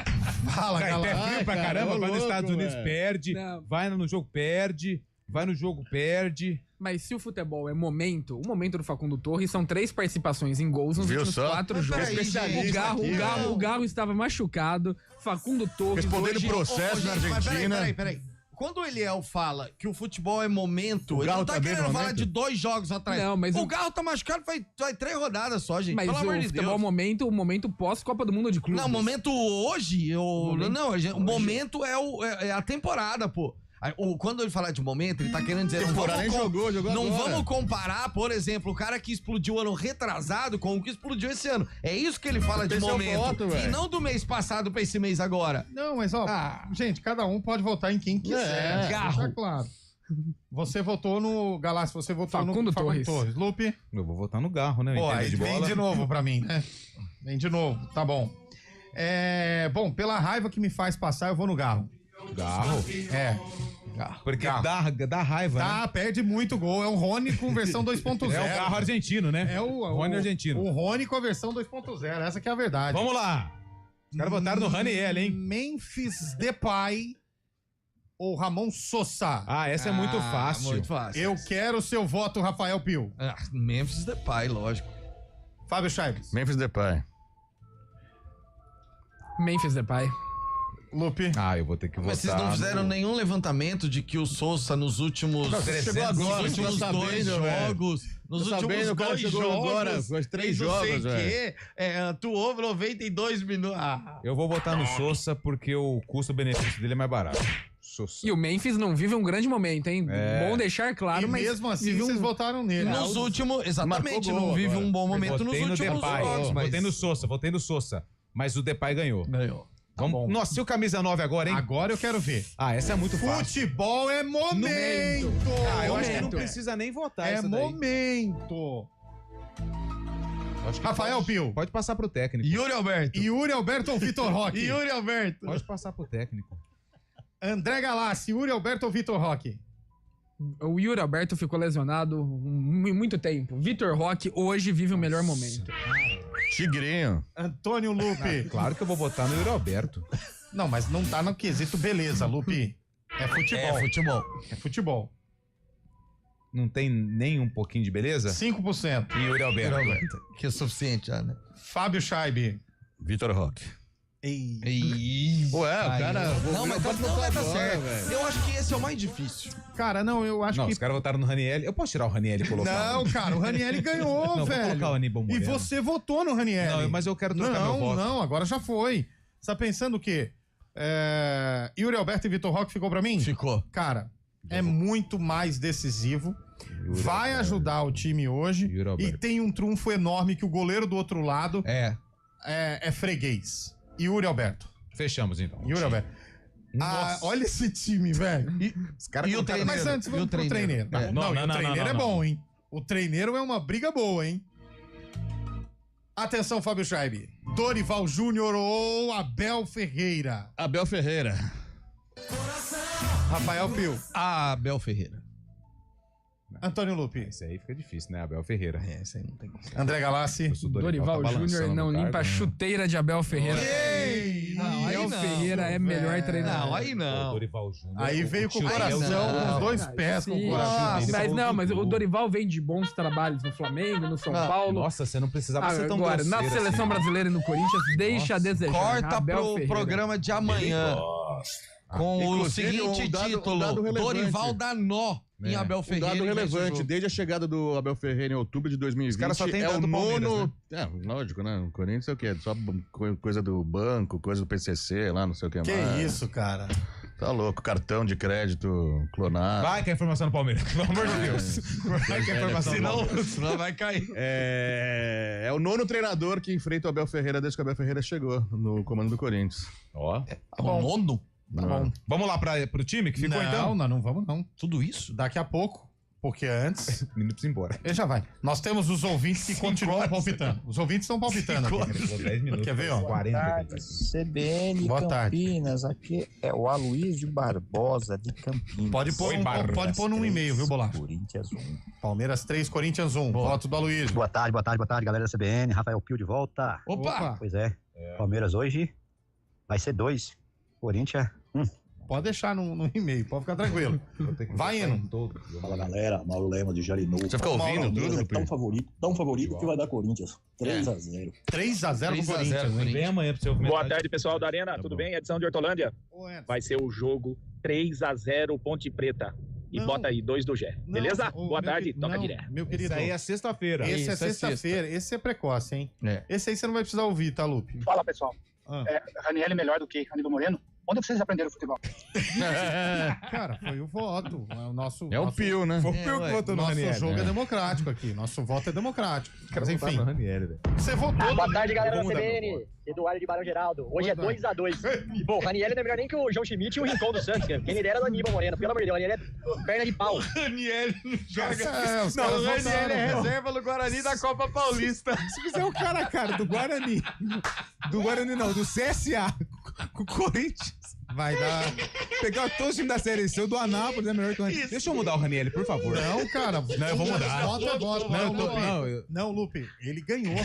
Fala, galera. É frio pra caramba, vai nos Estados Unidos, perde. Vai no jogo, perde. Vai no jogo, perde. Mas se o futebol é momento, o momento do Facundo Torres são 3 participações em gols nos últimos 4 jogos. O Garro estava machucado, Facundo Torres... Respondendo hoje... processo na Argentina. Peraí. Quando o Eliel fala que o futebol é momento, ele não tá querendo falar de 2 jogos atrás. Não, mas o Garro tá machucado faz 3 rodadas só, gente. Mas pelo amor de futebol Deus. o momento pós-Copa do Mundo de Clubes. Não, momento hoje... o momento é a temporada, pô. Quando ele falar de momento, ele tá querendo dizer... Não vamos comparar, por exemplo, o cara que explodiu ano retrasado com o que explodiu esse ano. É isso que ele fala de momento. E não do mês passado pra esse mês agora. Não, mas gente, cada um pode votar em quem quiser. Garro. Tá claro. Você votou no Galáxia, você votou Facundo no Torres. Lupe? Eu vou votar no Garro, né? Aí vem de novo pra mim, né? Vem de novo, tá bom. Bom, pela raiva que me faz passar, eu vou no Garro. Garro? Porque dá raiva, né? Perde muito gol. É o Rony com versão 2.0. É o Garro argentino, né? É o Rony argentino. O Rony com a versão 2.0. Essa que é a verdade. Vamos lá. Os caras votaram no Raniel, hein? Memphis Depay ou Ramon Sosa? Essa é muito fácil. Muito fácil. Eu quero o seu voto, Rafael Pio. Memphis Depay, lógico. Fábio Chaves. Memphis Depay. Memphis Depay. Lupe. Eu vou ter que votar. Mas vocês não fizeram nenhum levantamento de que o Sousa nos últimos... chegou agora, nos últimos tá 2 jogos... Nos últimos 2 jogos... agora, faz 3 jogos, velho. Atuou 92 minutos. Eu vou votar no Sousa porque o custo-benefício dele é mais barato. E o Memphis não vive um grande momento, hein? Bom deixar claro, mas... mesmo assim, vocês votaram nele. Nos últimos... Exatamente, não vive um bom momento nos últimos jogos. Votei no Sousa. Mas o Depay ganhou. Vamos. Nossa, e o camisa 9 agora, hein? Agora eu quero ver. Essa é muito fácil. Futebol é momento! Eu acho que não precisa nem votar É momento! Rafael Pio. Pode passar pro técnico. Yuri Alberto ou Vitor Roque? Yuri Alberto. Pode passar pro técnico. André Galassi, Yuri Alberto ou Vitor Roque? O Yuri Alberto ficou lesionado muito tempo. Vitor Roque hoje vive o melhor momento. Tigrinho. Antônio Lupe. Claro que eu vou votar no Yuri Alberto. Não, mas não tá no quesito beleza, Lupe. É futebol. É futebol. Não tem nem um pouquinho de beleza? 5%. E Yuri Alberto. Que é suficiente já, né? Fábio Scheibe. Vitor Roque. Ué, o cara... Não, mas tá certo. Velho. Eu acho que esse é o mais difícil. Cara, não, eu acho que... os caras votaram no Raniel. Eu posso tirar o Raniel e colocar? Não, cara, o Raniel ganhou, não, velho. Vou colocar o Aníbal Moreno. E você votou no Raniel. Não, mas eu quero trocar meu voto. Não, agora já foi. Você tá pensando o quê? Yuri Alberto e Vitor Roque ficou pra mim? Ficou. Cara, é muito mais decisivo. Vai ajudar o time hoje. E tem um trunfo enorme que o goleiro do outro lado é freguês. Yuri Alberto. Fechamos, então. Yuri Alberto. Olha esse time, velho. Os caras e o treineiro? Mas antes, vamos pro treineiro. Não, o treineiro é bom, hein? O treineiro é uma briga boa, hein? Atenção, Fábio Scheibe. Dorival Júnior ou Abel Ferreira? Abel Ferreira. Rafael Pio. Abel Ferreira. Antônio Lupe. Esse aí fica difícil, né? Abel Ferreira. Esse aí não tem como. André Galassi. Dorival Júnior não limpa a chuteira de Abel Ferreira. Abel Ferreira é melhor treinador. Não, aí não. Dorival Júnior. Aí veio com o coração, com os dois pés com o coração. Mas o Dorival vem de bons trabalhos no Flamengo, no São Paulo. Nossa, você não precisava ser tão grosseiro na seleção brasileira e no Corinthians, deixa a desejar. Corta pro programa de amanhã. Com o seguinte título: Dorival dá nó em Abel Ferreira. Um dado relevante, desde a chegada do Abel Ferreira em outubro de 2020, os caras só tem dado o nono... Né? Lógico, né? O Corinthians é o quê? Só coisa do banco, coisa do PCC, lá, não sei o que mais. Que isso, cara? Tá louco, cartão de crédito clonado. Vai que é informação do Palmeiras, pelo amor de Deus. Vai que é informação do Palmeiras. Senão vai cair. É o nono treinador que enfrenta o Abel Ferreira desde que o Abel Ferreira chegou no comando do Corinthians. Ó. O nono? Tá bom. Vamos lá pro time que ficou então? Não vamos não. Tudo isso? Daqui a pouco, porque antes... Minutos embora. Ele já vai. Nós temos os ouvintes que continuam palpitando. Os ouvintes estão palpitando aqui. 10 minutos. Quer ver, ó? 40. Boa tarde, CBN Boa Campinas. Tarde. Aqui é o Aloysio Barbosa de Campinas. Pode pôr num e-mail, viu, Bolacha? Corinthians 1. Palmeiras 3, Corinthians 1. Voto do Aloysio. Boa tarde, galera da CBN. Rafael Pio de volta. Opa! Pois é. Palmeiras hoje vai ser 2. Corinthians 1. Pode deixar no e-mail, pode ficar tranquilo. Vai indo. Fala, galera. Mauro Lema de Jarinu. Você fica ouvindo tudo? É tão favorito que vai dar Corinthians. 3-0. 3-0 pro Corinthians. Vem amanhã pro seu Boa tarde, pessoal da Arena. Tudo bem? Edição de Hortolândia. Vai ser o jogo 3-0 Ponte Preta. E bota aí 2 do Gé. Beleza? Boa tarde, toca direto. Meu querido. Isso aí é sexta-feira. Esse é sexta-feira. Esse é precoce, hein? Esse aí você não vai precisar ouvir, tá, Lupe? Fala, pessoal. Raniel é melhor do que Aníbal Moreno? Onde vocês aprenderam futebol? Cara, foi o voto. É o nosso. É o Pio, né? Foi o Pio que votou no Raniel. Nosso jogo é democrático aqui. Nosso voto é democrático. Mas enfim. Você votou. Boa tarde, galera da CBN. Eduardo de Barão Geraldo. Hoje é 2-2. Bom, o Raniel não é melhor nem que o João Schmidt e o Rincon do Santos. Quem me dera do Aníbal Moreno. Pelo amor de Deus, o Raniel é perna de pau. Raniel joga. Não, o Raniel é reserva no Guarani da Copa Paulista. Se fizer o cara a cara do Guarani. Do Guarani não, do CSA. Com o Corinthians. Vai dar. Pegar todos os times da Série C, o do Anápolis é melhor que o Raniel. Deixa eu mudar o Raniel, por favor. Não, cara. Não, eu vou mudar. Voto. Não, Lupe. Ele ganhou.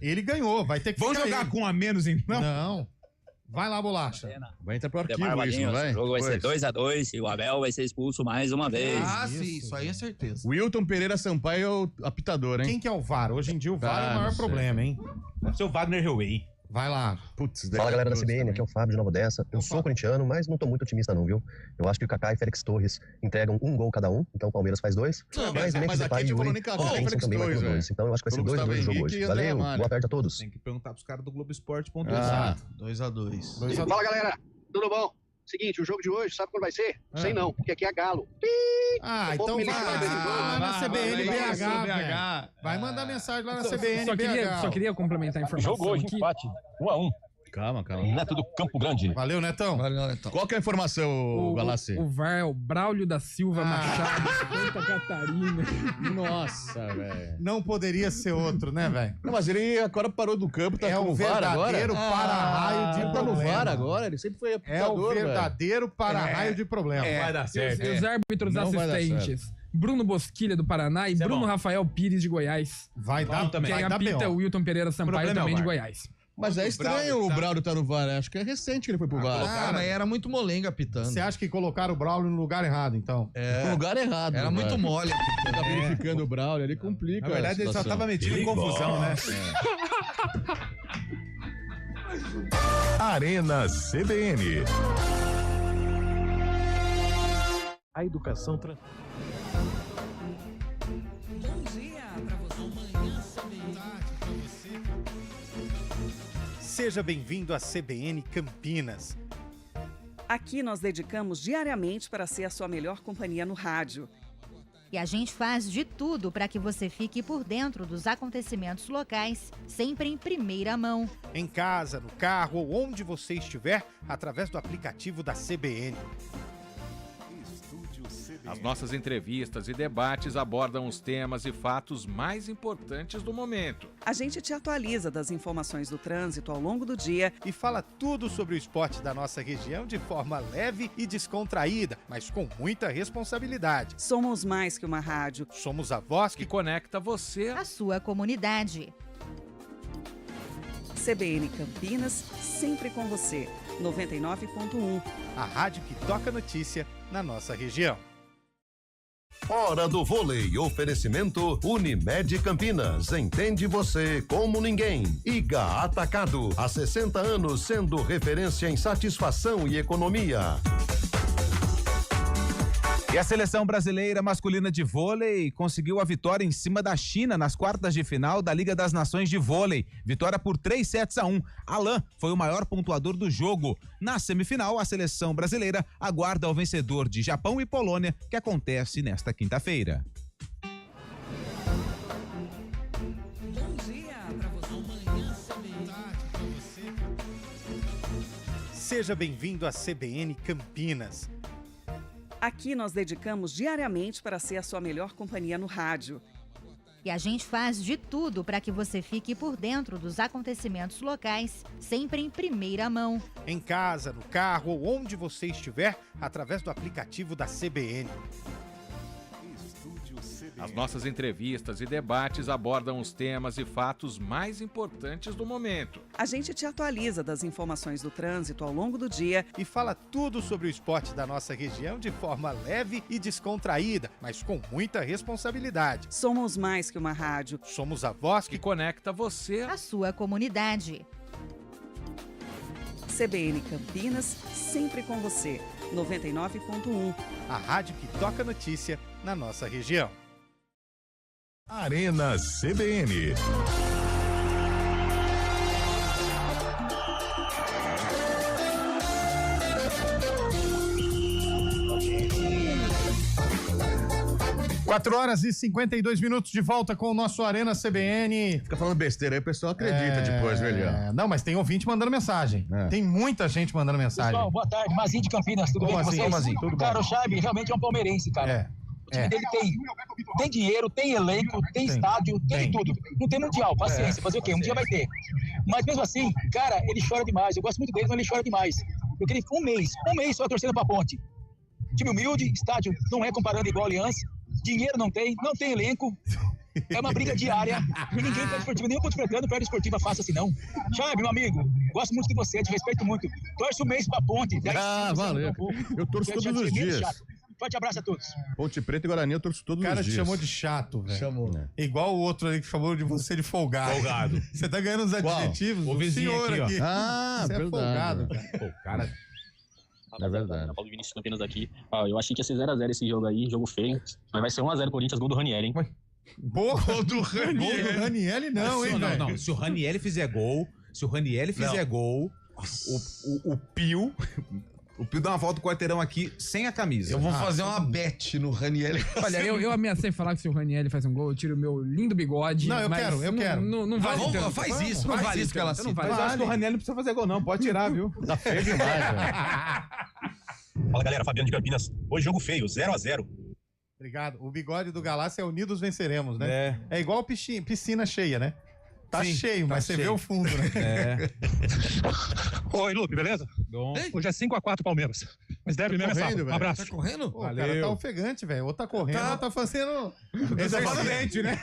Ele ganhou. Vai ter que Vamos jogar com um a menos, então? Não. Vai lá, Bolacha. Vai entrar pro arquivo isso, não vai? O jogo vai ser 2-2 e o Abel vai ser expulso mais uma vez. Sim, isso aí é certeza. Wilton Pereira Sampaio é o apitador, hein? Quem que é o VAR? Hoje em dia o VAR é o maior problema, hein? Deve ser o Wagner Hellway. Vai lá. Putz, fala, galera da CBN, aqui é o Fábio de Nova Odessa. Eu sou corintiano, mas não tô muito otimista não, viu? Eu acho que o Kaká e Félix Torres entregam um gol cada um, então o Palmeiras faz 2. Mas Memphis Depay e Yuri Henson também marcam 2. Então eu acho que vai ser 2-2 o jogo hoje. Valeu, boa tarde a todos. Tem que perguntar pros caras do Globoesporte. 2-2. Fala, galera. Tudo bom? Seguinte, o jogo de hoje, sabe quando vai ser? Sei não, porque aqui é Galo. Então vai lá na CBN BH. Vai mandar mensagem lá na CBN BH. Só queria complementar a informação. Jogo hoje, aqui. empate. 1-1. Calma. Neto do Campo Grande. Valeu, Netão. Qual que é a informação, Galassi? O VAR é o Braulio da Silva Machado, Santa Catarina. Nossa, velho. Não poderia ser outro, né, velho? Não, mas ele agora parou do campo, tá no VAR agora. É o verdadeiro para-raio de problema. Tá no VAR agora, ele sempre foi apitador, É o verdadeiro para-raio de problema. Vai dar certo. E os árbitros assistentes? Bruno Bosquilha, do Paraná, e Bruno Rafael Pires, de Goiás. Vai dar também. Quem apita é o Wilton Pereira Sampaio, também de Goiás. Mas é estranho o Braulio tá no VAR. Acho que é recente que ele foi pro VAR. Mas era muito molenga apitando. Você acha que colocaram o Braulio no lugar errado, então? No lugar errado. Era muito mole. Tá verificando o Braulio ali, complica. Na verdade, ele só tava metido em confusão, né? Arena CBN. A educação Bom dia pra você. Amanhã Seja bem-vindo à CBN Campinas. Aqui nós dedicamos diariamente para ser a sua melhor companhia no rádio. E a gente faz de tudo para que você fique por dentro dos acontecimentos locais, sempre em primeira mão. Em casa, no carro ou onde você estiver, através do aplicativo da CBN. As nossas entrevistas e debates abordam os temas e fatos mais importantes do momento. A gente te atualiza das informações do trânsito ao longo do dia e fala tudo sobre o esporte da nossa região de forma leve e descontraída, mas com muita responsabilidade. Somos mais que uma rádio. Somos a voz que conecta você à sua comunidade. CBN Campinas, sempre com você. 99.1. A rádio que toca notícia na nossa região. Hora do vôlei, oferecimento Unimed Campinas, entende você como ninguém. Iga Atacado, há 60 anos sendo referência em satisfação e economia. E a seleção brasileira masculina de vôlei conseguiu a vitória em cima da China nas quartas de final da Liga das Nações de Vôlei. Vitória por 3-7-1. Alain foi o maior pontuador do jogo. Na semifinal, a seleção brasileira aguarda o vencedor de Japão e Polônia, que acontece nesta quinta-feira. Bom dia pra você. Amanhã Seja bem-vindo à CBN Campinas. Aqui nós dedicamos diariamente para ser a sua melhor companhia no rádio. E a gente faz de tudo para que você fique por dentro dos acontecimentos locais, sempre em primeira mão. Em casa, no carro ou onde você estiver, através do aplicativo da CBN. As nossas entrevistas e debates abordam os temas e fatos mais importantes do momento. A gente te atualiza das informações do trânsito ao longo do dia e fala tudo sobre o esporte da nossa região de forma leve e descontraída, mas com muita responsabilidade. Somos mais que uma rádio. Somos a voz que conecta você à sua comunidade. CBN Campinas, sempre com você. 99.1. A rádio que toca notícia na nossa região. Arena CBN. Quatro horas e 52 minutos de volta com o nosso Arena CBN. Fica falando besteira aí, o pessoal acredita depois, velho. Não, mas tem ouvinte mandando mensagem. Tem muita gente mandando mensagem. Pessoal, boa tarde. Mazinho de Campinas, tudo bem com vocês? Mazinho? Tudo cara, o Chaves realmente é um palmeirense, cara. O time dele tem dinheiro, tem elenco, tem estádio, tem tudo. Não tem mundial, paciência, fazer o quê? Um dia vai ter. Mas mesmo assim, cara, ele chora demais. Eu gosto muito dele, mas ele chora demais. Porque ele ficou um mês só torcendo pra Ponte. Time humilde, estádio não é comparando igual a Aliança. Dinheiro não tem elenco. É uma briga diária. E ninguém perde esportiva, nem o Ponte Precano perde esportiva fácil assim, não. Chaves, meu amigo, gosto muito de você, te respeito muito. Torce um mês pra Ponte. Valeu. Eu torço todos os dias. Forte abraço a todos. Ponte Preta e Guarani eu torço todos os dias. O cara te chamou de chato, velho. Chamou. Igual o outro ali que chamou de você de folgado. Folgado. Você tá ganhando os adjetivos o vizinho senhor aqui. Ah, você é folgado, cara. Pô, o cara... É verdade. Paulo Vinícius Campinas aqui. Eu achei que ia ser 0x0 esse jogo aí, jogo feio. Mas vai ser 1x0 Corinthians, gol do Ranieri, hein? Gol do Ranieri não, hein, velho? Não, se o Ranieri fizer gol, o Pio... O Pio dá uma volta do quarteirão aqui sem a camisa. Eu vou fazer uma bet no Raniel. Olha, eu ameacei falar que se o Raniel faz um gol, eu tiro o meu lindo bigode. Não, eu quero. Não vale tanto. Faz isso que ela cita. Mas eu acho que o Raniel não precisa fazer gol não, pode tirar, viu? Tá feio demais, velho. Fala, galera, Fabiano de Campinas. Hoje jogo feio, 0-0. Obrigado. O bigode do Galácia é Unidos Venceremos, né? É igual piscina cheia, né? Tá cheio, mas você vê o fundo, né? Oi, Lupe, beleza? Bom. Hoje é 5-4 Palmeiras. Mas deve mesmo essa. Um abraço. Tá correndo? O cara tá ofegante, velho. Ou tá correndo, ou tá fazendo... Exatamente, né?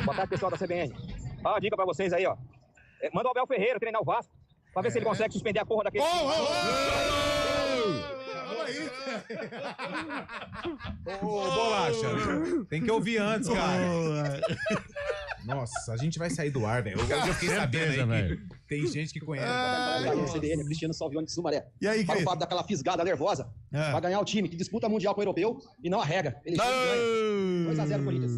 Boa tarde, pessoal da CBN. Ó, dica pra vocês aí, ó. Manda o Abel Ferreira treinar o Vasco, pra ver se ele consegue suspender a porra daquele... Ô, Bolacha, tem que ouvir antes, cara. Nossa, a gente vai sair do ar, velho. Hoje eu fiquei sabendo aí que tem gente que conhece. CBN, Cristiano Salvione de Sumaré. E aí, Fala o Fábio daquela fisgada nervosa. Vai ganhar o time que disputa mundial com o europeu e não arrega. Ele ganha. 2-0 Corinthians.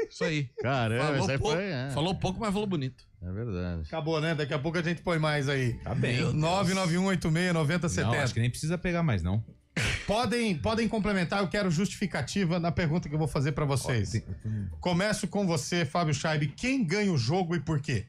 Isso aí. Caramba, isso aí foi... Falou pouco, mas falou bonito. É verdade. Acabou, né? Daqui a pouco a gente põe mais aí. Tá bem. 991869070. Não, acho que nem precisa pegar mais, não. Podem complementar, eu quero justificativa na pergunta que eu vou fazer pra vocês. Começo com você, Fábio Scheibe. Quem ganha o jogo e por quê?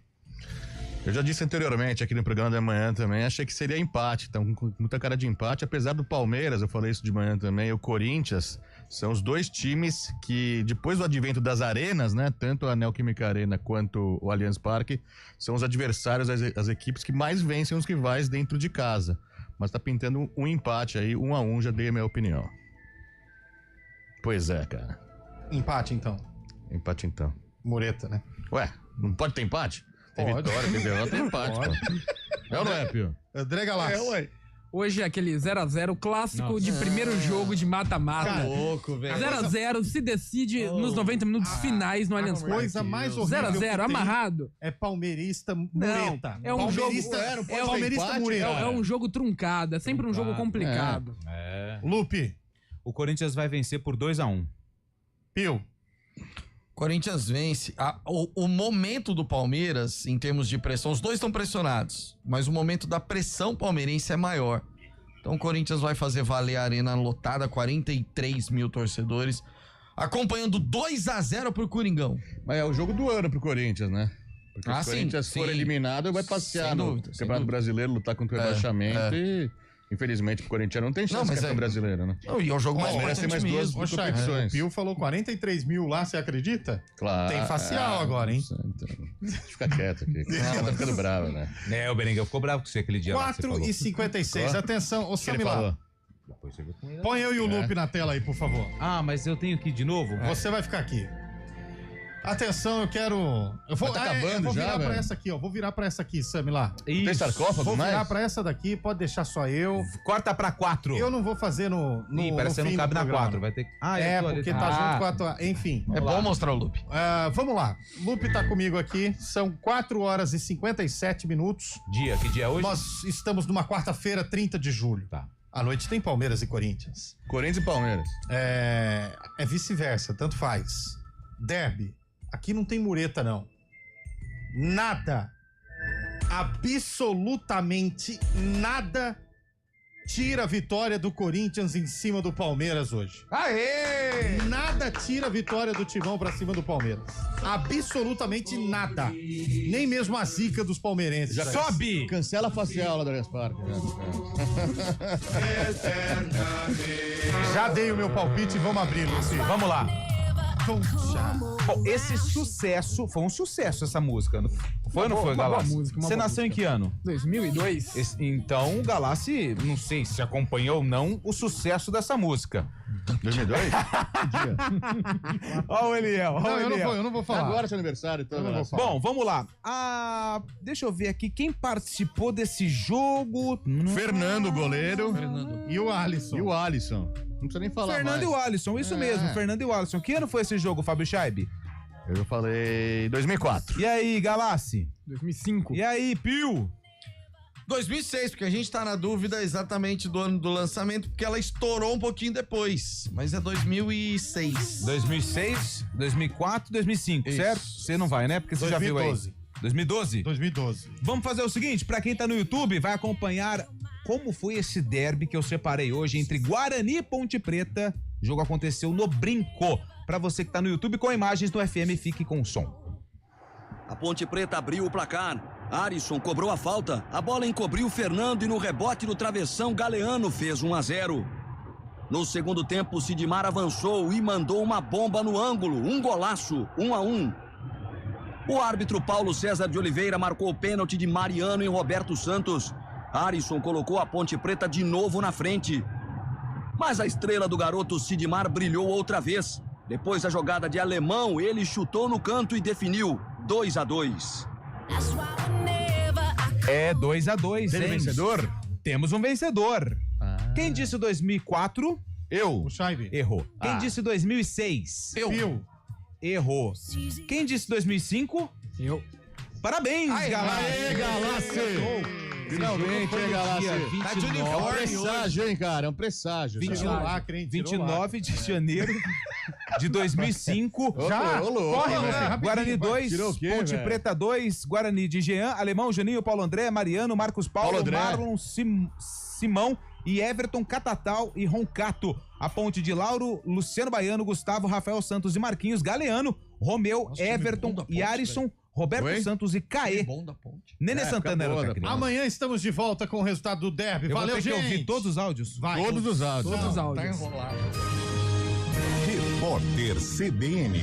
Eu já disse anteriormente aqui no programa da manhã também, achei que seria empate, então com muita cara de empate, apesar do Palmeiras, eu falei isso de manhã também, e o Corinthians, são os dois times que, depois do advento das arenas, né, tanto a Neoquímica Arena quanto o Allianz Parque, são os adversários, as equipes que mais vencem os rivais dentro de casa. Mas tá pintando um empate aí, 1-1, já dei a minha opinião. Pois é, cara. Empate, então. Empate, então. Mureta, né? Ué, não pode ter empate? Tem vitória, tem derrota, tem empate. É ou não é, Pio? André Galácio. ué. Hoje é aquele 0x0 clássico de primeiro jogo de mata-mata. Louco, velho. 0x0 se decide nos 90 minutos finais no Allianz Parque. Coisa mais horrível 0x0, amarrado. É palmeirista mureta. É um jogo... palmeirista mureta. É um jogo truncado, é sempre um jogo complicado. Lupe. O Corinthians vai vencer por 2-1. Pio. Corinthians vence. O momento do Palmeiras, em termos de pressão, os dois estão pressionados, mas o momento da pressão palmeirense é maior. Então o Corinthians vai fazer valer a arena lotada, 43 mil torcedores, acompanhando 2-0 pro Coringão. Mas é o jogo do ano pro Corinthians, né? Porque se o Corinthians for eliminado, vai passear no Campeonato Brasileiro, lutar contra o rebaixamento e... Infelizmente, o Corinthians não tem chance de campeão brasileiro, né? Não, e é o jogo mais importante tem mais duas competições. O Pio falou 43 mil lá, você acredita? Claro. Tem facial agora, hein? Fica quieto aqui. Tá ficando bravo, né? O Berenguel ficou bravo com você aquele dia. 4h56. Atenção, ô Samilá. Põe eu e o Lupe na tela aí, por favor. Ah, mas eu tenho que ir de novo? Você vai ficar aqui. Atenção, eu quero... Eu vou virar pra essa aqui, ó. Vou virar pra essa aqui, Samilá. Tem sarcófago Vou virar pra essa daqui, pode deixar só eu. Corta pra 4. Eu não vou fazer no parece que não cabe na 4. Vai ter... porque tá junto com a tua... Enfim. É bom mostrar o Lupe. Vamos lá. Lupe tá comigo aqui. São 4h57. Que dia é hoje? Nós estamos numa quarta-feira, 30 de julho. Tá. À noite tem Palmeiras e Corinthians. Corinthians e Palmeiras. É vice-versa, tanto faz. Derby. Aqui não tem mureta, não. Nada. Absolutamente nada tira a vitória do Corinthians em cima do Palmeiras hoje. Aê! Nada tira a vitória do Timão pra cima do Palmeiras. Absolutamente nada. Nem mesmo a zica dos palmeirenses. Já sobe! Cancela a facial lá da Allianz Parque. Já dei o meu palpite, vamos abrir, Luciano. Vamos lá. Bom, esse sucesso, foi um sucesso essa música. Foi ou não foi, Galassi? Você nasceu em que ano? 2002. Então, o Galassi, não sei se acompanhou ou não o sucesso dessa música. 2002? Ó o Eliel. Eu não vou falar. Agora é seu aniversário, então. Bom, vamos lá. Deixa eu ver aqui quem participou desse jogo. Fernando, goleiro. E o Alisson. Não precisa nem falar Fernando mais. e o Alisson, isso mesmo, Fernando e o Alisson. Que ano foi esse jogo, Fábio Scheibe? Eu falei 2004. E aí, Galassi? 2005. E aí, Pio? 2006, porque a gente tá na dúvida exatamente do ano do lançamento, porque ela estourou um pouquinho depois, mas é 2006. 2006, 2004, 2005, isso. Certo? Você não vai, né? Porque você 2012. Já viu aí. 2012? 2012. Vamos fazer o seguinte, pra quem tá no YouTube, vai acompanhar como foi esse derby que eu separei hoje entre Guarani e Ponte Preta. O jogo aconteceu no Brinco. Pra você que tá no YouTube com imagens do FM, fique com o som. A Ponte Preta abriu o placar. Arisson cobrou a falta. A bola encobriu Fernando e no rebote do travessão, Galeano fez 1-0. No segundo tempo, Sidmar avançou e mandou uma bomba no ângulo. Um golaço, 1-1. O árbitro Paulo César de Oliveira marcou o pênalti de Mariano em Roberto Santos. Arisson colocou a Ponte Preta de novo na frente. Mas a estrela do garoto Sidmar brilhou outra vez. Depois da jogada de Alemão, ele chutou no canto e definiu 2-2. É 2-2, Tem hein? vencedor? Temos um vencedor. Quem disse 2004? Eu. O Chaive. Errou. Quem disse 2006? Eu. Errou. Quem disse 2005? Eu. Parabéns, Galácia. Aê, Galácia. Finalmente, hein, Galácia. Tá de É um uniforme presságio, hein, cara? É um presságio. 29 de janeiro de 2005. Já? Corre, né? Guarani 2, Tirou o quê, Ponte velho? Preta 2, Guarani de Jean, Alemão, Juninho, Paulo André, Mariano, Marcos Paulo Paulo André. Marlon, Simão e Everton, Catatal e Roncato. A Ponte de Lauro, Luciano Baiano, Gustavo, Rafael Santos e Marquinhos, Galeano, Romeu, Everton e Arisson, Roberto Oi? Santos e Caê. Nenê Santana era o técnico. Amanhã estamos de volta com o resultado do derby. Eu Valeu, vou ter gente. que ouvir todos os áudios? Vai. Todos os áudios. Todos os Tá áudios. enrolado. Repórter CBN.